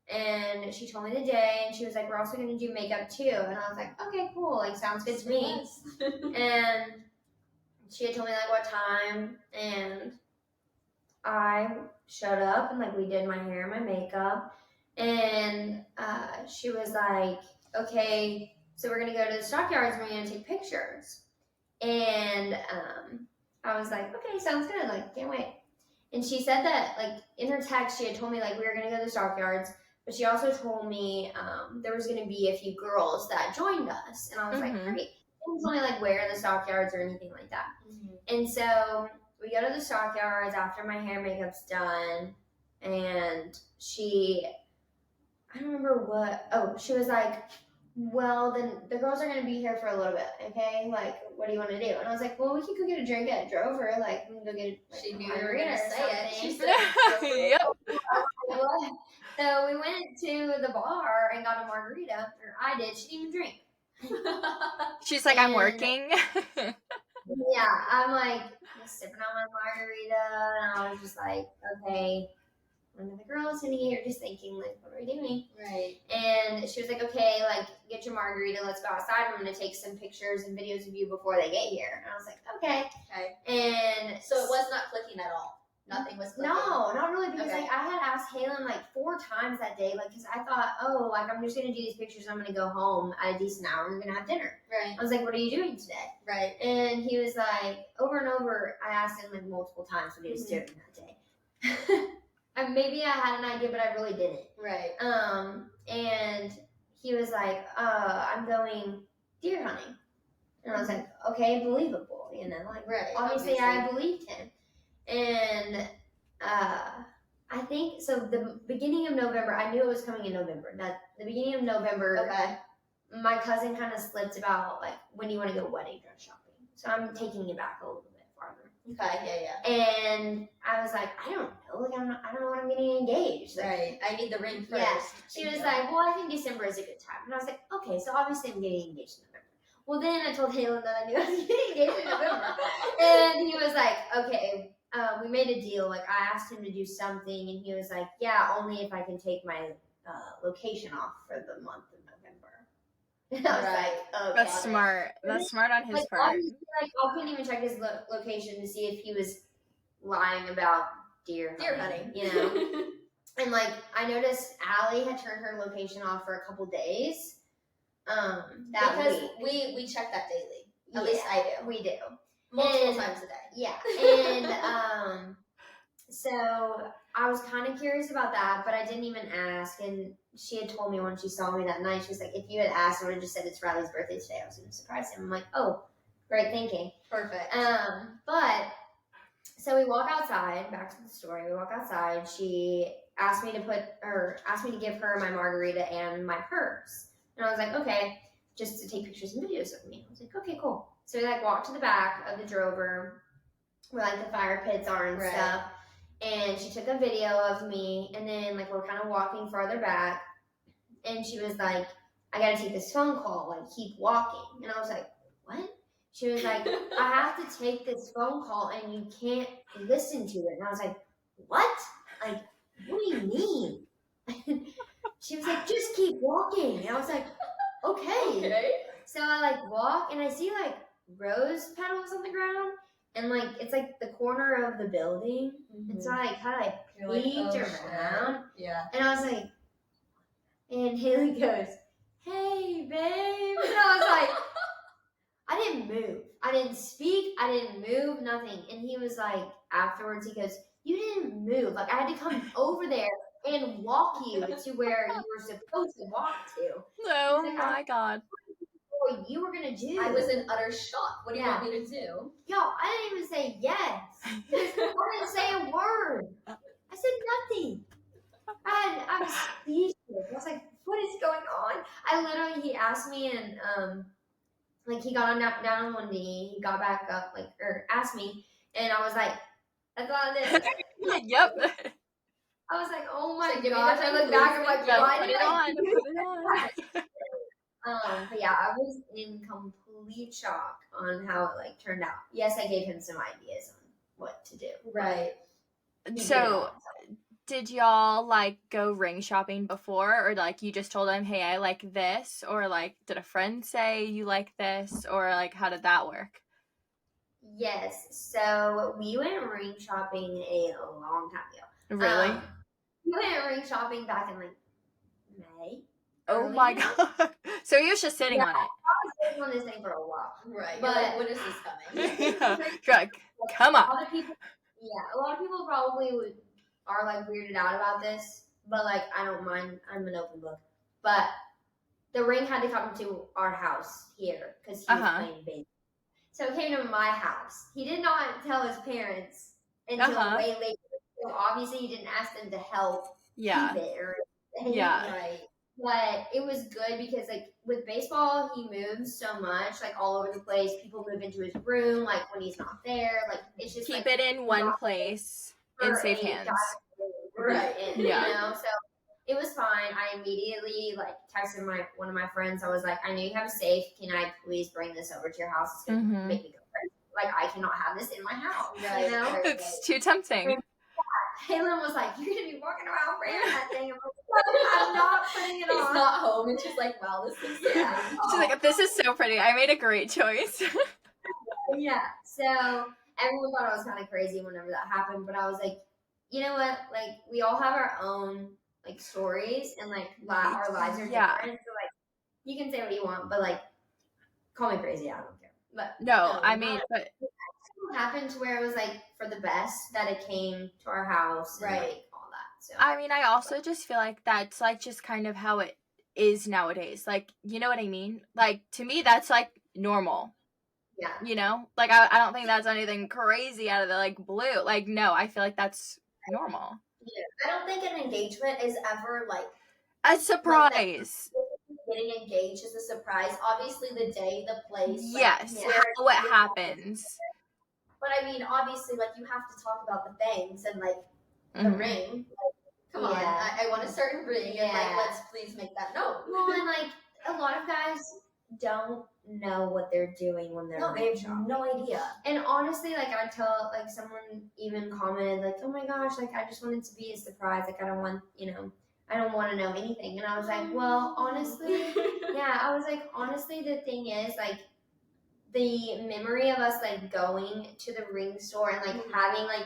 And she told me the day, and she was like, we're also going to do makeup too. And I was like, okay, cool. Like, sounds good to me. And she had told me like what time, and I showed up and like we did my hair and my makeup. And she was like, okay, so we're going to go to the stockyards and we're going to take pictures. And I was like, okay, sounds good. Like, can't wait. And she said that, like, in her text, she had told me, like, we were going to go to the stockyards. But she also told me there was going to be a few girls that joined us. And I was like, great. She didn't tell me, like, where the stockyards or anything like that. And so we go to the stockyards after my hair and makeup's done. And I don't remember what, she was like, well, then the girls are going to be here for a little bit, okay? Like, what do you want to do? And I was like, well, we can go get a drink at Drover. Like, we can go get a She knew you were going to say it. She said, Yep. So we went to the bar and got a margarita, or I did. She didn't even drink. She's like, I'm working. Yeah, I'm like just sipping on my margarita, and I was just like, okay, one of the girls in here just thinking, like, what are we doing? Right. And she was like, okay, like, get your margarita, let's go outside. I'm going to take some pictures and videos of you before they get here. And I was like, okay. And so it was not clicking at all. Nothing was clicking. No, not really, because like I had asked Halen like 4 times that day, like, because I thought, oh, like I'm just gonna do these pictures. I'm gonna go home at a decent hour. And we're gonna have dinner. Right. I was like, what are you doing today? Right. And he was like, over and over. I asked him like multiple times what he was doing that day. And maybe I had an idea, but I really didn't. Right. And he was like, I'm going deer hunting. And I was like, okay, believable, you know, like, obviously I believed him. And I think, so the beginning of November, I knew it was coming in November. The beginning of November, my cousin kind of slipped about, like, when do you want to go wedding dress shopping? So I'm taking it back a little bit farther. Okay, yeah. And I was like, I don't know. Like, I don't know when I'm getting engaged. Like, right. I need the ring first. Yeah. She was like, well, I think December is a good time. And I was like, okay, so obviously I'm getting engaged in November. Well, then I told Halen that I knew I was getting engaged in November. And he was like, okay, we made a deal. Like, I asked him to do something, and he was like, yeah, only if I can take my location off for the month of November. And I was like, okay. That's smart. That's smart on his like, part. Obviously, like, I couldn't even check his location to see if he was lying about deer hunting, you know? And, like, I noticed Allie had turned her location off for a couple days. Because we check that daily. At least I do. We do. Multiple times a day. Yeah. And so I was kind of curious about that, but I didn't even ask. And she had told me when she saw me that night, she was like, if you had asked, I would have just said it's Riley's birthday today. I was going to surprise him. I'm like, oh, great thinking. Perfect. But so we walk outside, back to the story. We walk outside. She asked me to give her my margarita and my purse. And I was like, okay, just to take pictures and videos of me. I was like, okay, cool. So we like walked to the back of the Drover where like the fire pits are and stuff. And she took a video of me, and then like we're kind of walking farther back, and she was like, I gotta take this phone call, like keep walking. And I was like, what? She was like, I have to take this phone call and you can't listen to it. And I was like, what? Like, what do you mean? She was like, just keep walking. And I was like, okay. So I like walk, and I see like rose petals on the ground, and like it's like the corner of the building. And so I like kind of like peeked around. Yeah. And I was like, and Haley goes, hey babe. And I was like, I didn't move. I didn't speak. I didn't move, nothing. And he was like, afterwards, he goes, you didn't move. Like, I had to come over there and walk you to where you were supposed to walk to. Oh like, my God. What you were going to do. I was in utter shock. What do you want me to do? Yo, I didn't even say yes. I didn't say a word. I said nothing. I was speechless. I was like, what is going on? He asked me, and like he got down on one knee, he got back up, asked me, and I was like, that's all it is. Yep. I was like, oh my She's like, gosh. I look back, I'm like, why Put did it I on. do Put it on. But yeah, I was in complete shock on how it like turned out. Yes, I gave him some ideas on what to do. Right. He did it So, all. did y'all like go ring shopping before, or like you just told him, hey, I like this, or like did a friend say you like this, or like how did that work? Yes, so we went ring shopping a long time ago. Really? We went ring shopping back in like May. Oh early my May. god. So he was just sitting on it. I was sitting on this thing for a while. Right. But You're like, when is this coming? You're like, come on. A lot of people probably are like weirded out about this, but like I don't mind. I'm an open book. But the ring had to come to our house here because he was playing baby. So it came to my house. He did not tell his parents until way later. So obviously he didn't ask them to help keep it or anything. Right. But it was good because like with baseball, he moves so much, like all over the place. People move into his room, like when he's not there. Like it's just keep like, it in one place in safe hands. Right. Yeah. You know, so it was fine. I immediately like texted one of my friends. I was like, I know you have a safe. Can I please bring this over to your house? It's gonna make me go crazy. Like I cannot have this in my house. Right. You know, It's too tempting. Kaylin was like, "You're gonna be walking around wearing that thing." I'm like, I'm not putting it on. He's not home, and she's like, "Wow, this is She's like, this is so pretty. I made a great choice." Yeah. So everyone thought I was kind of crazy whenever that happened, but I was like, you know what? Like we all have our own like stories, and like our lives are different. So like, you can say what you want, but like, call me crazy. I don't care. But no, I mean, but it happened to where it was like for the best that it came to our house, and, like all that. So I mean, I also just feel like that's like just kind of how it is nowadays. Like, you know what I mean? Like to me, that's like normal. Yeah. You know, like I don't think that's anything crazy out of the like blue. Like, no, I feel like that's normal. Yeah. I don't think an engagement is ever like a surprise. Like getting engaged is a surprise. Obviously, the day, the place. Yes, like, how it happens. But I mean, obviously, like you have to talk about the things and like the ring. Like, come on, I want a certain ring, and like let's please make that known. Well, and like a lot of guys don't know what they're doing when they're they have no idea. And honestly, like I tell, like someone even commented, like, "Oh my gosh, like I just want it to be a surprise. Like I don't want, I don't want to know anything." And I was like, well, honestly, I was like, honestly, the thing is, like, the memory of us like going to the ring store and like having like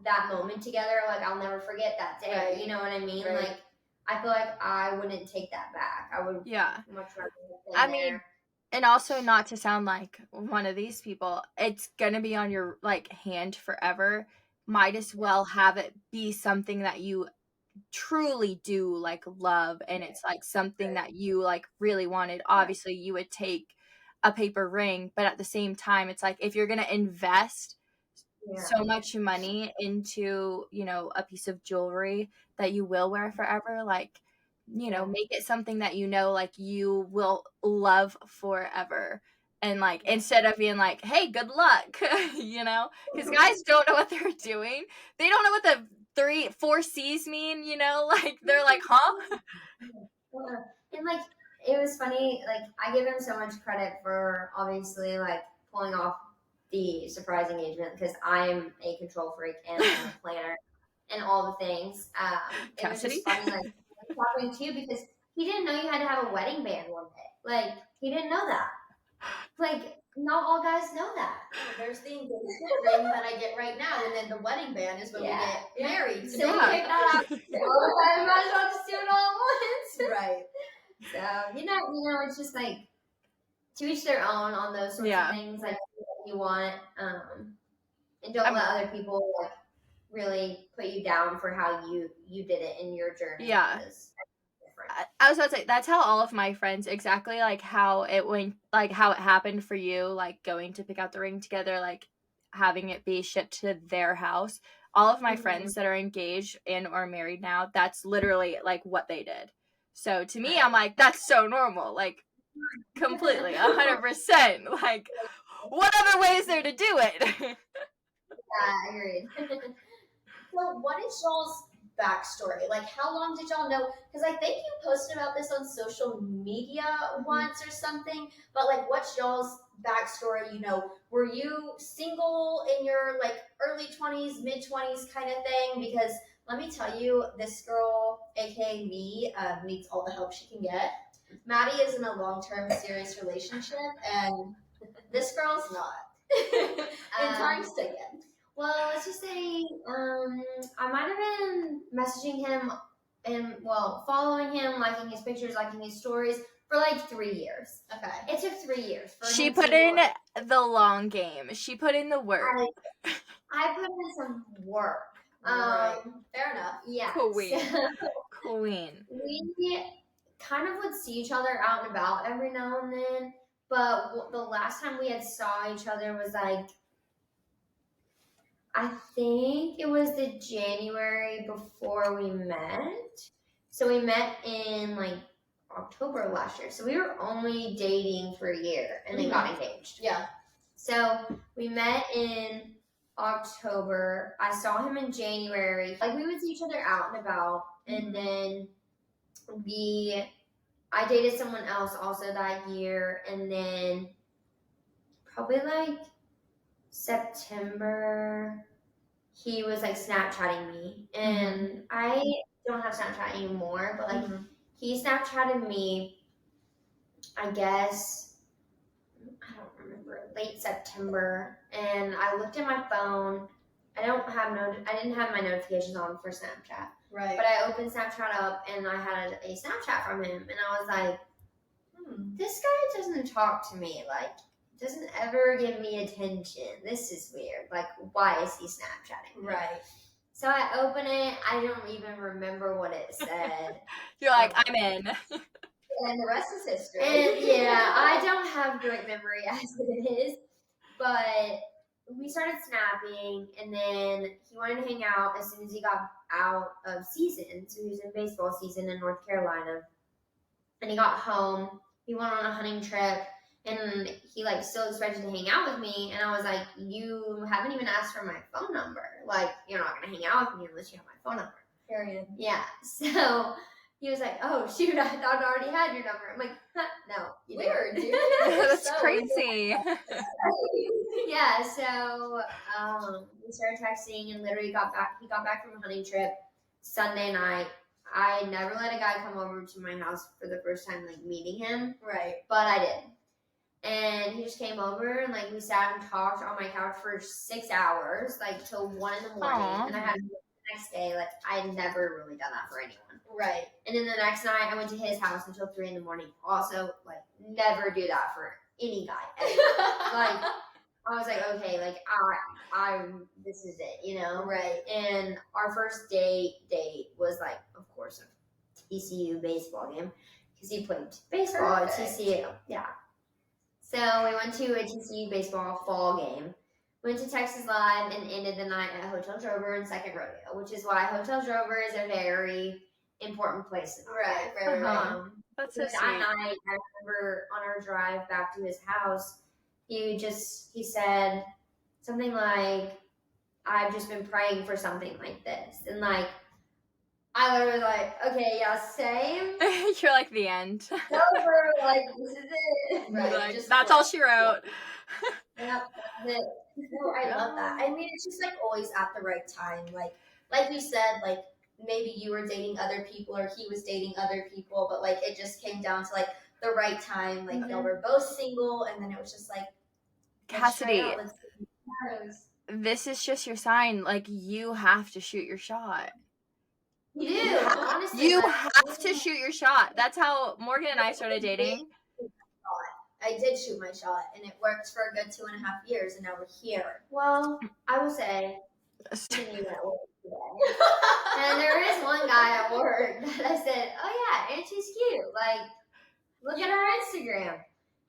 that moment together, like I'll never forget that day. Right. You know what I mean? Right. Like I feel like I wouldn't take that back. I would much rather I mean, and also not to sound like one of these people, it's gonna be on your like hand forever. Might as well have it be something that you truly do like love, and it's like something that you like really wanted. Obviously you would take a paper ring, but at the same time it's like if you're gonna invest so much money into a piece of jewelry that you will wear forever, like make it something that like you will love forever. And like instead of being like, hey, good luck, because guys don't know what they're doing. They don't know what the 4 C's mean, like they're like, huh? And like it was funny, like I give him so much credit for obviously like pulling off the surprise engagement because I'm a control freak and I'm a planner and all the things. It was just funny like talking to you because he didn't know you had to have a wedding band one day. Like he didn't know that. Like not all guys know that. There's the engagement ring that I get right now, and then the wedding band is when we get married. So we picked that up. So I might as well just do it all at once. Right. So it's just like to each their own on those sorts of things. Like what you want, and don't let other people like really put you down for how you did it in your journey. Yeah. I was about to say that's how all of my friends exactly like how it went, like how it happened for you, like going to pick out the ring together, like having it be shipped to their house. All of my friends that are engaged and or married now, that's literally like what they did. So to me, I'm like, that's so normal, like completely 100%. Like what other way is there to do it? Agreed. So what is y'all's backstory? Like, how long did y'all know? Because I think you posted about this on social media once or something. But like, what's y'all's backstory? You know, were you single in your like early 20s, mid 20s kind of thing? Because let me tell you, this girl, aka me, needs all the help she can get. Maddie is in a long-term serious relationship, and this girl's not. In times taken. Well, let's just say I might have been messaging him and, following him, liking his pictures, liking his stories for like 3 years. Okay. It took 3 years. She put in the long game. She put in the work. I put in some work. Right. Fair enough. Yeah. Queen. So Queen. we kind of would see each other out and about every now and then, but the last time we had saw each other was like, I think it was the January before we met. So we met in like October of last year. So we were only dating for a year and then got engaged. Yeah. So we met in October. I saw him in January. Like, we would see each other out and about, and then I dated someone else also that year, and then probably like September, he was like Snapchatting me, and I don't have Snapchat anymore, but like he Snapchatted me, I guess, I don't remember, late September, and I looked at my phone. I didn't have my notifications on for Snapchat. Right. But I opened Snapchat up, and I had a Snapchat from him, and I was like, this guy doesn't talk to me, like, doesn't ever give me attention. This is weird. Like, why is he Snapchatting me? Right. So I open it. I don't even remember what it said. You're like, I'm in. And the rest is history. And yeah, I don't have great memory as it is, but we started snapping, and then he wanted to hang out as soon as he got out of season. So he was in baseball season in North Carolina, and he got home. He went on a hunting trip, and he like still expected to hang out with me. And I was like, you haven't even asked for my phone number. Like, you're not gonna hang out with me unless you have my phone number. Period. Yeah. So he was like, oh shoot, I thought I already had your number. I'm like, no, you Weird, didn't. dude. That's So crazy. Yeah, so we started texting, and literally he got back from a hunting trip Sunday night. I never let a guy come over to my house for the first time, like meeting him. Right. But I did. And he just came over, and like we sat and talked on my couch for 6 hours, like till 1 in the morning. Aww. And I had to go the next day. Like, I had never really done that for anyone. Right. And then the next night I went to his house until 3 in the morning. Also, like, never do that for any guy ever. Like, I was like, okay, like, this is it, you know? Right. And our first date was, like, of course, a TCU baseball game, because he played baseball at TCU. Yeah. So we went to a TCU baseball fall game, went to Texas Live, and ended the night at Hotel Drover and Second Rodeo, which is why Hotel Drover is a very important place in our life. Right. That's so That sweet. night, I remember on our drive back to his house, he said something like, I've just been praying for something like this. And like, I literally was like, okay, yeah, same. You're like, the end. Over, like, this is it. Right. Like, Just that's all she wrote. Yep, that's it. No, I love that. I mean, it's just like always at the right time. Like you said, like maybe you were dating other people or he was dating other people, but like it just came down to like the right time. Like y'all were both single, and then it was just like, Cassidy, let's see how it goes. this is just your sign. Like, you have to shoot your shot. You do, honestly. You like, have to shoot your shot. That's how Morgan and I started dating. I did shoot my shot, and it worked for a good 2.5 years, and now we're here. Well, I will say, continue at work today. And there is one guy at work that I said, oh yeah, and she's cute. Like, look at her Instagram.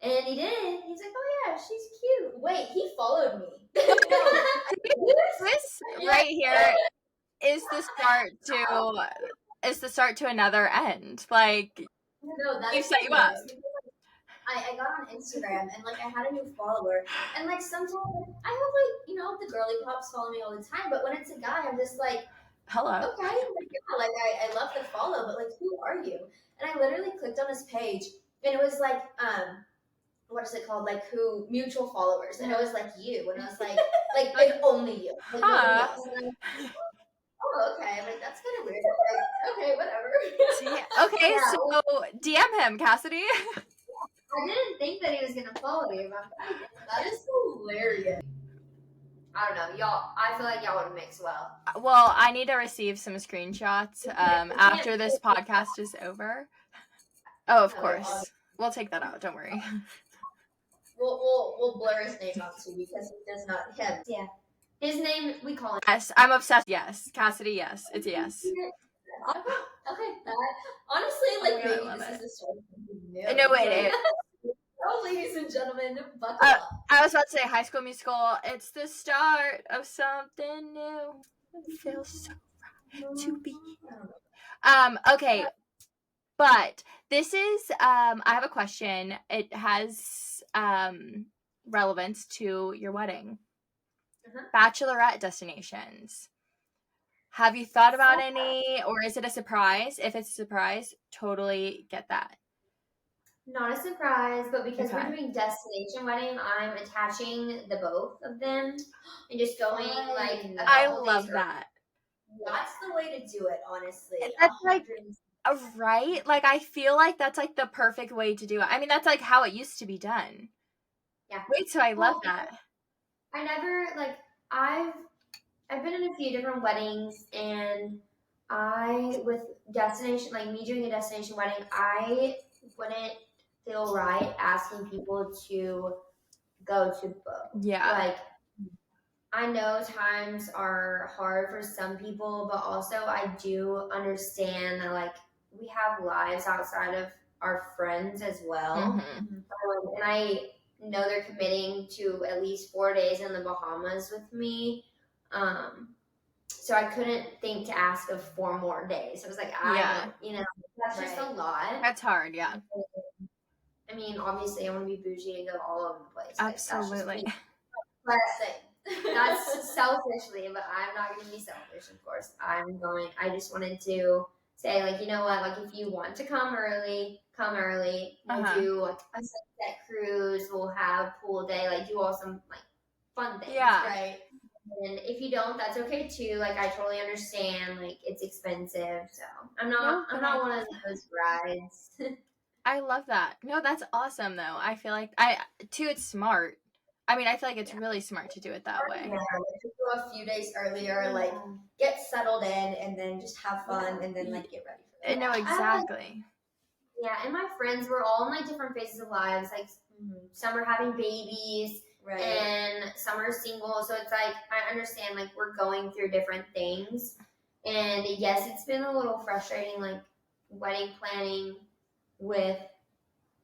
And he did. He's like, oh yeah, she's cute. Wait, he followed me. This right here is the start to another end. Like, No, that's you set you up. I got on Instagram, and like I had a new follower, and like sometimes I have like, you know, the girly pops follow me all the time, but when it's a guy, I'm just like, Hello. Okay, like I love the follow, but like, who are you? And I literally clicked on his page, and it was like, what is it called? Like, who mutual followers, and it was like you, and I was like and only you, like nobody else. And I was like, oh, okay, like that's kind of weird. Like, okay, whatever. Okay, Yeah. so DM him, Kassidy. I didn't think that he was gonna follow you, but That is hilarious. I don't know, y'all. I feel like y'all would mix well. Well, I need to receive some screenshots after this podcast is over. Oh, of course. We'll take that out. Don't worry. We'll blur his name out too because he does not him. Yeah. His name, we call him. Yes, I'm obsessed. Yes, Kassidy. Yes, it's a yes. Okay. That honestly, like, God, I maybe love this it. is the start of something new. No, it is. Oh, ladies and gentlemen, buckle up. I was about to say High School Musical. It's the start of something new. It feels so right to be. Okay, but this is I have a question. It has relevance to your wedding. Bachelorette destinations. Have you thought about any, or is it a surprise? If it's a surprise, totally get that. Not a surprise, but because we're doing destination wedding, I'm attaching the both of them and just going like. I love that. That's the way to do it, honestly. That's like right. Like I feel like that's like the perfect way to do it. I mean, that's like how it used to be done. Yeah. Wait, so I love that. I never like I've been in a few different weddings, and with destination, like me doing a destination wedding, I wouldn't feel right asking people to go to both. Yeah. Like, I know times are hard for some people, but also I do understand that, like, we have lives outside of our friends as well. Mm-hmm. And I know they're committing to at least 4 days in the Bahamas with me. So I couldn't think to ask of 4 more days. I was like, that's just a lot. That's hard, yeah. I mean, obviously, I want to be bougie and go all over the place. Absolutely. That's selfishly, but I'm not going to be selfish, of course. I just wanted to say, like, you know what? Like, if you want to come early. We'll do like a sunset cruise. We'll have pool day. Like, do all some like fun things. Yeah. Right. And if you don't, that's okay too. Like, I totally understand. Like, it's expensive, so I'm not one of those brides. I love that. No, that's awesome though. I feel like it's smart. I mean, I feel like it's really smart to do it that way. Yeah, just go a few days earlier, like get settled in, and then just have fun, and then like get ready for it. No, exactly. And my friends were all in like different phases of lives. Like some are having babies, right, and some are single. So it's like I understand, like we're going through different things, and yes, it's been a little frustrating, like wedding planning with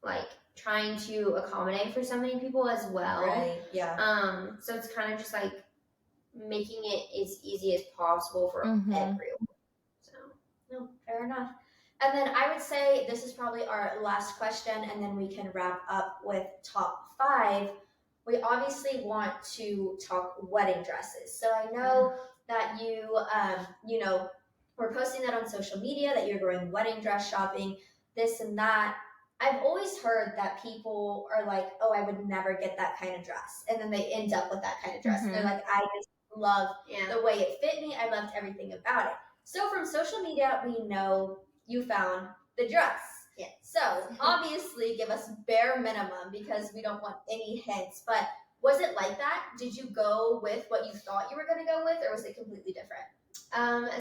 like trying to accommodate for so many people as well. Right. Yeah. So it's kind of just like making it as easy as possible for everyone. So no, fair enough. And then I would say this is probably our last question, and then we can wrap up with top 5. We obviously want to talk wedding dresses. So I know that you we're posting that on social media that you're going wedding dress shopping, this and that. I've always heard that people are like, oh, I would never get that kind of dress. And then they end up with that kind of dress. They're like, I just love the way it fit me. I loved everything about it. So from social media, we know you found the dress. Yeah. So obviously give us bare minimum because we don't want any hints. But was it like that? Did you go with what you thought you were going to go with, or was it completely different?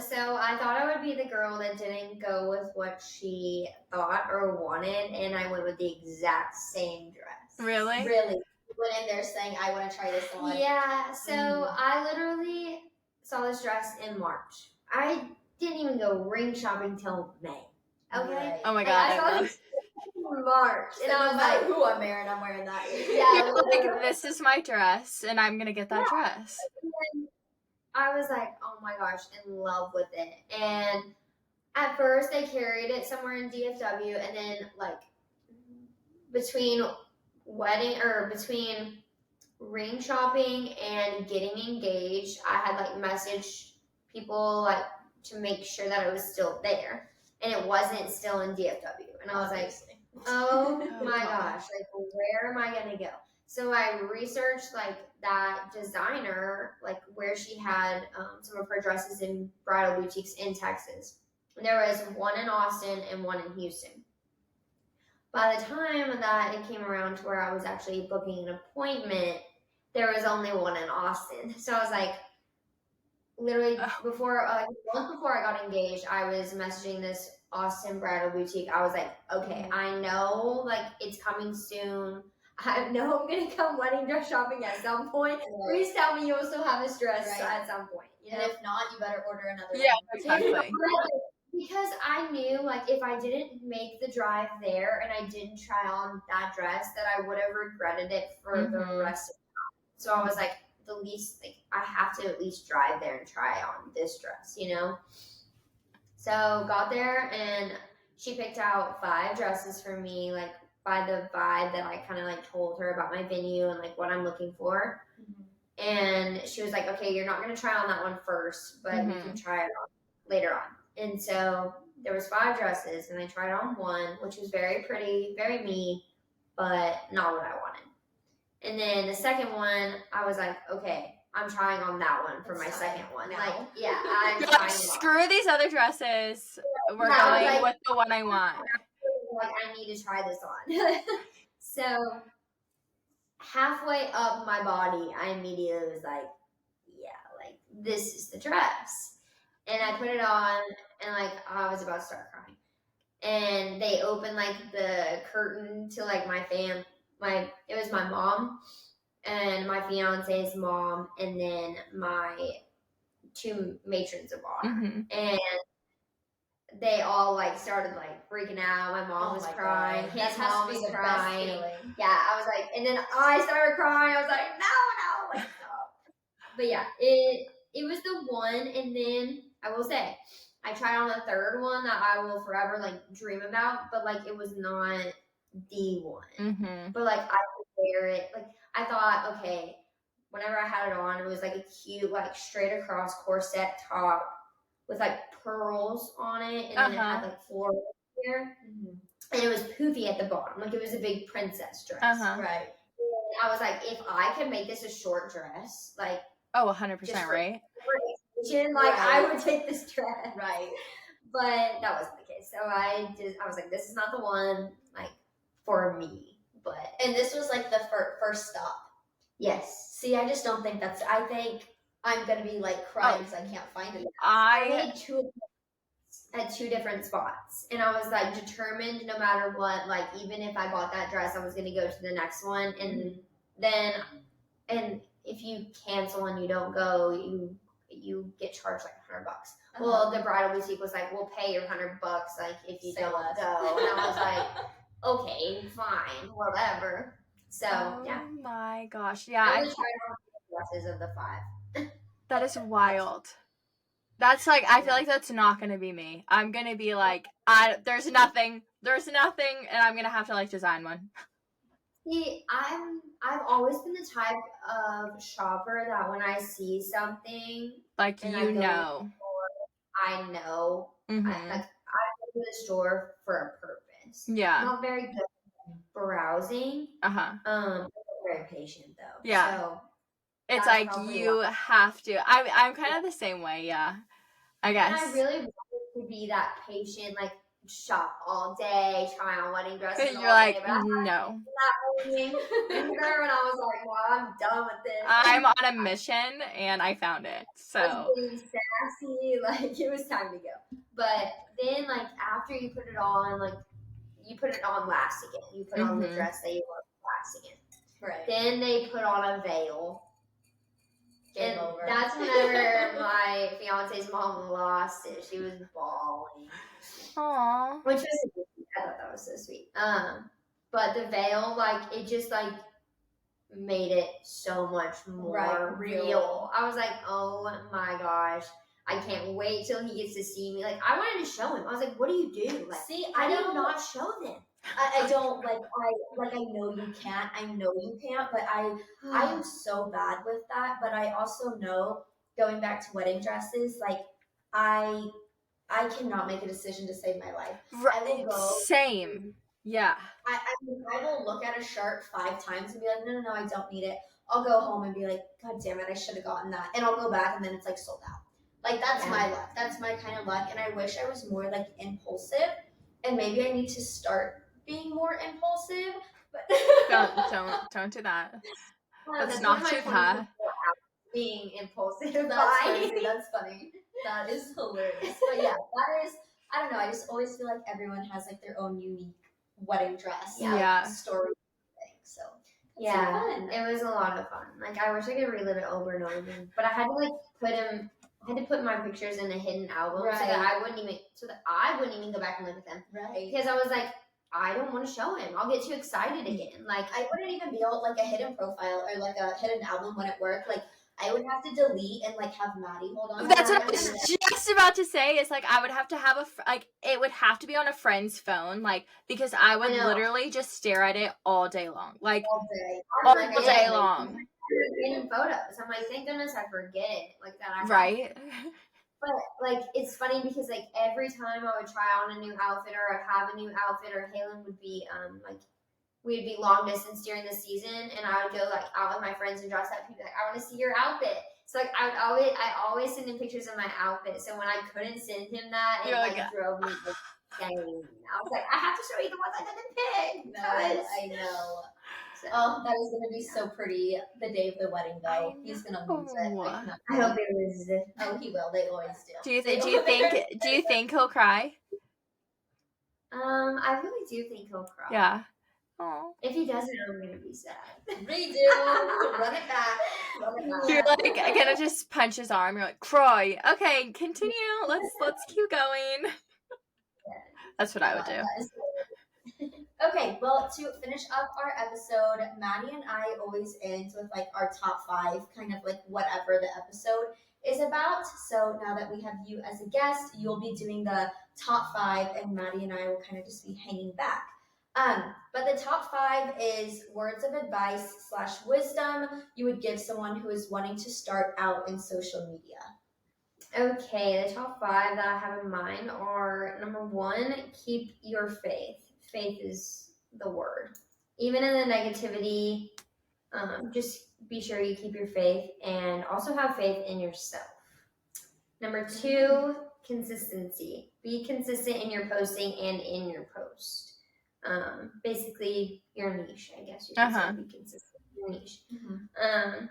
So I thought I would be the girl that didn't go with what she thought or wanted, and I went with the exact same dress. Really? Really? You went in there saying, I want to try this on. Yeah, so I literally saw this dress in March. I didn't even go ring shopping till May. Okay? Right. Oh my God. I saw this in March. And I was like, who I'm wearing that. Yeah. You're like, this is my dress, and I'm going to get that dress. And I was like, oh my gosh, in love with it. And at first they carried it somewhere in DFW, and then like between ring shopping and getting engaged, I had like messaged people like to make sure that it was still there, and it wasn't still in DFW. And I was like, oh my gosh, like where am I gonna go? So I researched like that designer, like where she had some of her dresses in bridal boutiques in Texas. And there was one in Austin and one in Houston. By the time that it came around to where I was actually booking an appointment, there was only one in Austin. So I was like, literally before, like a month before I got engaged, I was messaging this Austin bridal boutique. I was like, okay, I know like it's coming soon. I know I'm gonna come wedding dress shopping at some point. Please tell me you'll still have this dress at some point. You know? And if not, you better order another one. Yeah, exactly. Because I knew, like, if I didn't make the drive there and I didn't try on that dress, that I would have regretted it for the rest of the time. So I was like, the least, like, I have to at least drive there and try on this dress, you know? So got there, and she picked out 5 dresses for me, like, by the vibe that I kind of, like, told her about my venue and, like, what I'm looking for. And she was like, okay, you're not going to try on that one first, but you can try it on later on. And so there was 5 dresses, and I tried on one, which was very pretty, very me, but not what I wanted. And then the second one, I was like, okay, I'm trying on that one for my second one. Now. Like, yeah, I'm trying it Screw these other dresses. We're Yeah, going like- with the one I want. like, I need to try this on. So halfway up my body, I immediately was like, yeah, like, this is the dress. And I put it on, and, like, I was about to start crying. And they opened, like, the curtain to, like, it was my mom and my fiance's mom, and then my 2 matrons of honor. And they all, like, started, like, freaking out. My mom was crying. God. His That has mom to be was the best crying. feeling. Yeah, I was like, and then I started crying. I was like, no, like, no. But yeah, it was the one, and then I will say, I tried on the third one that I will forever, like, dream about, but, like, it was not the one. But, like, I could wear it. Like, I thought, okay, whenever I had it on, it was, like, a cute, like, straight across corset top with, like, pearls on it, and then it had, like, floral here. And it was poofy at the bottom. Like, it was a big princess dress. Right. And I was like, if I could make this a short dress, like, Oh, 100%, right? like, I would take this dress. Right. But that wasn't the case. So I was like, this is not the one, like, for me. But And this was like the first stop. yes. See, I just don't think I think I'm going to be like crying because I can't find it. I made 2 of them at 2 different spots. And I was like determined no matter what, like, even if I bought that dress, I was going to go to the next one. And then, and if you cancel and you don't go, you get charged like $100. Well, the bridal boutique was like, we'll pay your $100 like if you don't go. And I was like, okay, fine, whatever. So yeah. Oh my gosh. Yeah. I was trying on the dresses of the 5. That is wild. That's like, I feel like that's not going to be me. I'm going to be like, there's nothing, and I'm going to have to, like, design one. See, I've always been the type of shopper that when I see something, Like, and you I go know. I know. I go to the store for a purpose. Yeah. I'm not very good at browsing. I'm very patient though. Yeah. So It's that's like, probably you why. have to. I'm kind of the same way, yeah. I guess. And I really wanted to be that patient, like, shop all day, try on wedding dresses all You're like, day. But I no. and there when I was like, well, I'm done with this. I'm on a mission, and I found it. I So. was getting sassy, like, it was time to go. But then, like, after you put it on, like, you put it on last again. You put on the dress that you want last again. Right. Then they put on a veil. Game And over. that's whenever my fiance's mom lost it. She was bawling. Aww. Which was, I thought that was so sweet. But the veil, like, it just, like, made it so much more real. I was like, oh my gosh, I can't wait till he gets to see me. Like, I wanted to show him. I was like, what do you do? Like, See, I did not show them. I don't like I know you can't. I know you can't, but I am so bad with that. But I also know, going back to wedding dresses, like, I cannot make a decision to save my life. I will go. Same. Yeah. I will look at a shirt 5 times and be like, no, I don't need it. I'll go home and be like, God damn it, I should have gotten that. And I'll go back and then it's like sold out. Like that's my luck. That's my kind of luck. And I wish I was more like impulsive. And maybe I need to start being more impulsive. But don't do that. Well, That's not too bad. Being impulsive. That's crazy. That's funny. That is hilarious. But yeah, that is, I don't know. I just always feel like everyone has like their own unique wedding dress story thing. So yeah, it was a lot of fun. Like I wish I could relive it over and over again. But I had to like put my pictures in a hidden album so that I wouldn't even go back and look at them. Right. Because I was like, I don't want to show him. I'll get too excited again. Like I wouldn't even be able like a hidden profile or like a hidden album when it worked. Like I would have to delete and like have Maddie hold on. That's what I was just about to say. Is like I would have to have it would have to be on a friend's phone, like because I would literally just stare at it all day long, like all day long. In photos, I'm like, thank goodness I forget it like that. Right. But like it's funny because like every time I would try on a new outfit or I'd have a new outfit or Halen would be like. We'd be long distance during the season, and I would go like out with my friends and dress up. People like, I want to see your outfit. So like I always send him pictures of my outfit. So when I couldn't send him that, it like drove me insane. I was like, I have to show you the ones I didn't pick. No, I know. So. Oh, that is gonna be so pretty. The day of the wedding, though, he's gonna lose it. I hope he loses it. Oh, he will. They always do. Do you think he'll cry? I really do think he'll cry. Yeah. Aww. If he doesn't, I'm gonna be sad. Redo, run it back. You're like, I'm gonna just punch his arm. You're like, cry. Okay, continue. Let's keep going. That's what I would do. Okay, well, to finish up our episode, Maddie and I always end with like our top 5, kind of like whatever the episode is about. So now that we have you as a guest, you'll be doing the top 5, and Maddie and I will kind of just be hanging back. But the top 5 is words of advice / wisdom you would give someone who is wanting to start out in social media. Okay, the top 5 that I have in mind are, number 1, keep your faith. Faith is the word. Even in the negativity, just be sure you keep your faith and also have faith in yourself. Number 2, consistency. Be consistent in your posting and in your post. Basically your niche, I guess you can say. Be consistent in your niche.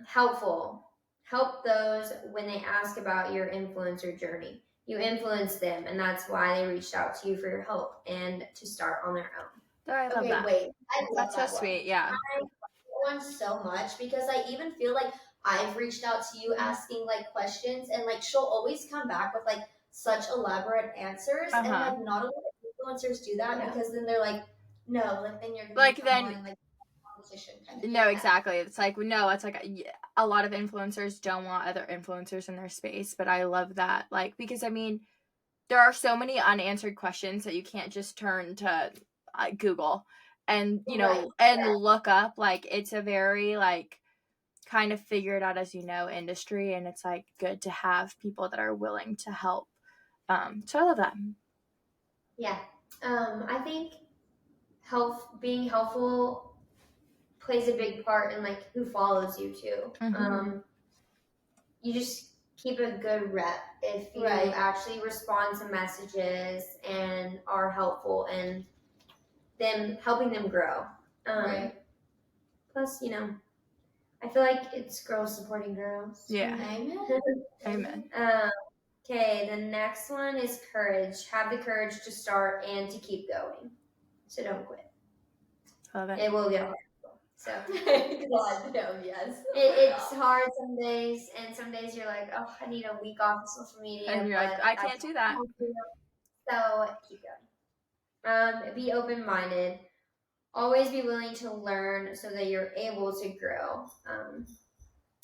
Helpful. Help those when they ask about your influencer journey. You influence them, and that's why they reached out to you for your help and to start on their own. Oh, I love that. Wait. I love that's so sweet, yeah. I love that one so much because I even feel like I've reached out to you asking like questions, and like she'll always come back with like such elaborate answers, and like not a lot of influencers do that because then they're like, no, like then you're gonna like then on, like, competition kind of no, exactly. It's like no, it's like a lot of influencers don't want other influencers in their space, but I love that, like, because I mean there are so many unanswered questions that you can't just turn to Google and and look up. Like it's a very like kind of figure it out as you know industry, and it's like good to have people that are willing to help. So I love that. Yeah. I think being helpful plays a big part in like who follows you too. You just keep a good rep if you actually respond to messages and are helpful and them helping them grow. Plus, I feel like it's girls supporting girls. Yeah. Amen. Okay, the next one is courage. Have the courage to start and to keep going. So don't quit. Love it. It will get hard. So God, no, yes. It's hard some days, and some days you're like, oh, I need a week off of social media. And you're like, I can't do that. So keep going. Be open-minded. Always be willing to learn so that you're able to grow.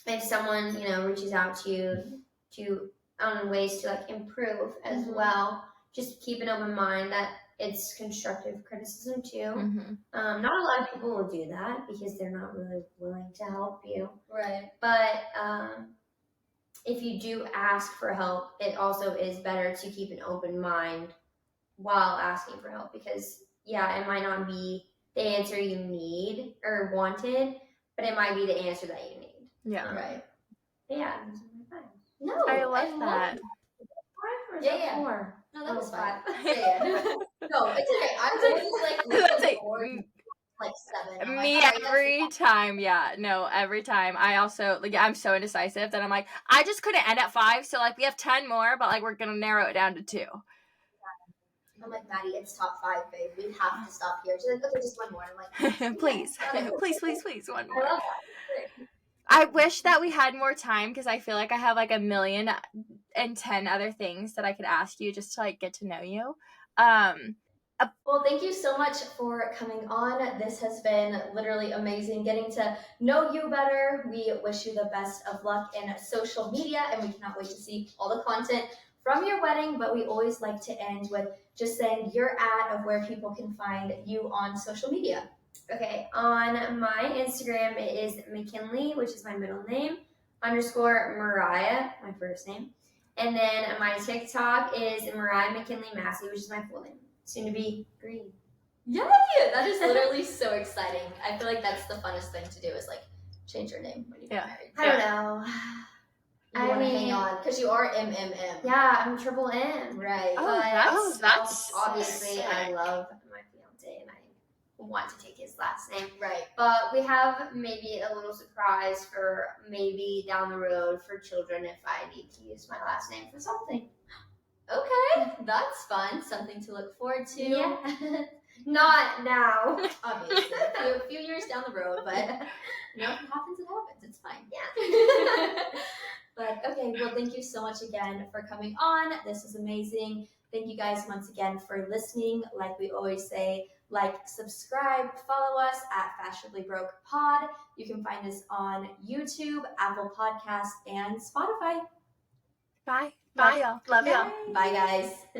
If someone, reaches out to you on ways to like improve as well, just keep an open mind that it's constructive criticism too. Not a lot of people will do that because they're not really willing to help you. Right. But if you do ask for help, it also is better to keep an open mind while asking for help, because it might not be the answer you need or wanted, but it might be the answer that you need. Yeah. Right. Yeah. No, I love that. Yeah. Four. No, that was five. fine. Yeah. No, it's okay. I'm always like looking forward like 7. I'm Me like, all right, every time, every time. I also I'm so indecisive that I'm like, I just couldn't end at 5, so like we have 10 more, but like we're gonna narrow it down to 2. I'm like, Maddie, it's top 5, babe. We have to stop here. She's like, okay, just one more. I'm like, please, please, one more. I love that. I wish that we had more time, because I feel like I have like 1,000,010 other things that I could ask you just to like get to know you. Well, thank you so much for coming on. This has been literally amazing getting to know you better. We wish you the best of luck in social media, and we cannot wait to see all the content from your wedding. But we always like to end with just saying your @ of where people can find you on social media. Okay, on my Instagram, it is McKinley, which is my middle name, _ Mariah, my first name. And then my TikTok is Mariah McKinley Massey, which is my full name. Soon to be green. Yeah, that is literally so exciting. I feel like that's the funnest thing to do, is like change your name when you get married. I don't know. You want to hang on because you are MMM. Yeah, I'm triple M. Right. That's obviously sick. I love my fiance and I want to take his last name. Right. But we have maybe a little surprise for maybe down the road for children if I need to use my last name for something. Okay, that's fun. Something to look forward to. Yeah. Not now. Obviously. A few years down the road, but if it happens, it happens. It's fine. Yeah. But okay, well, thank you so much again for coming on. This is amazing. Thank you guys once again for listening. Like we always say, like, subscribe, follow us at Fashionably Broke Pod. You can find us on YouTube, Apple Podcasts, and Spotify. Bye, y'all. Love y'all. Bye, guys.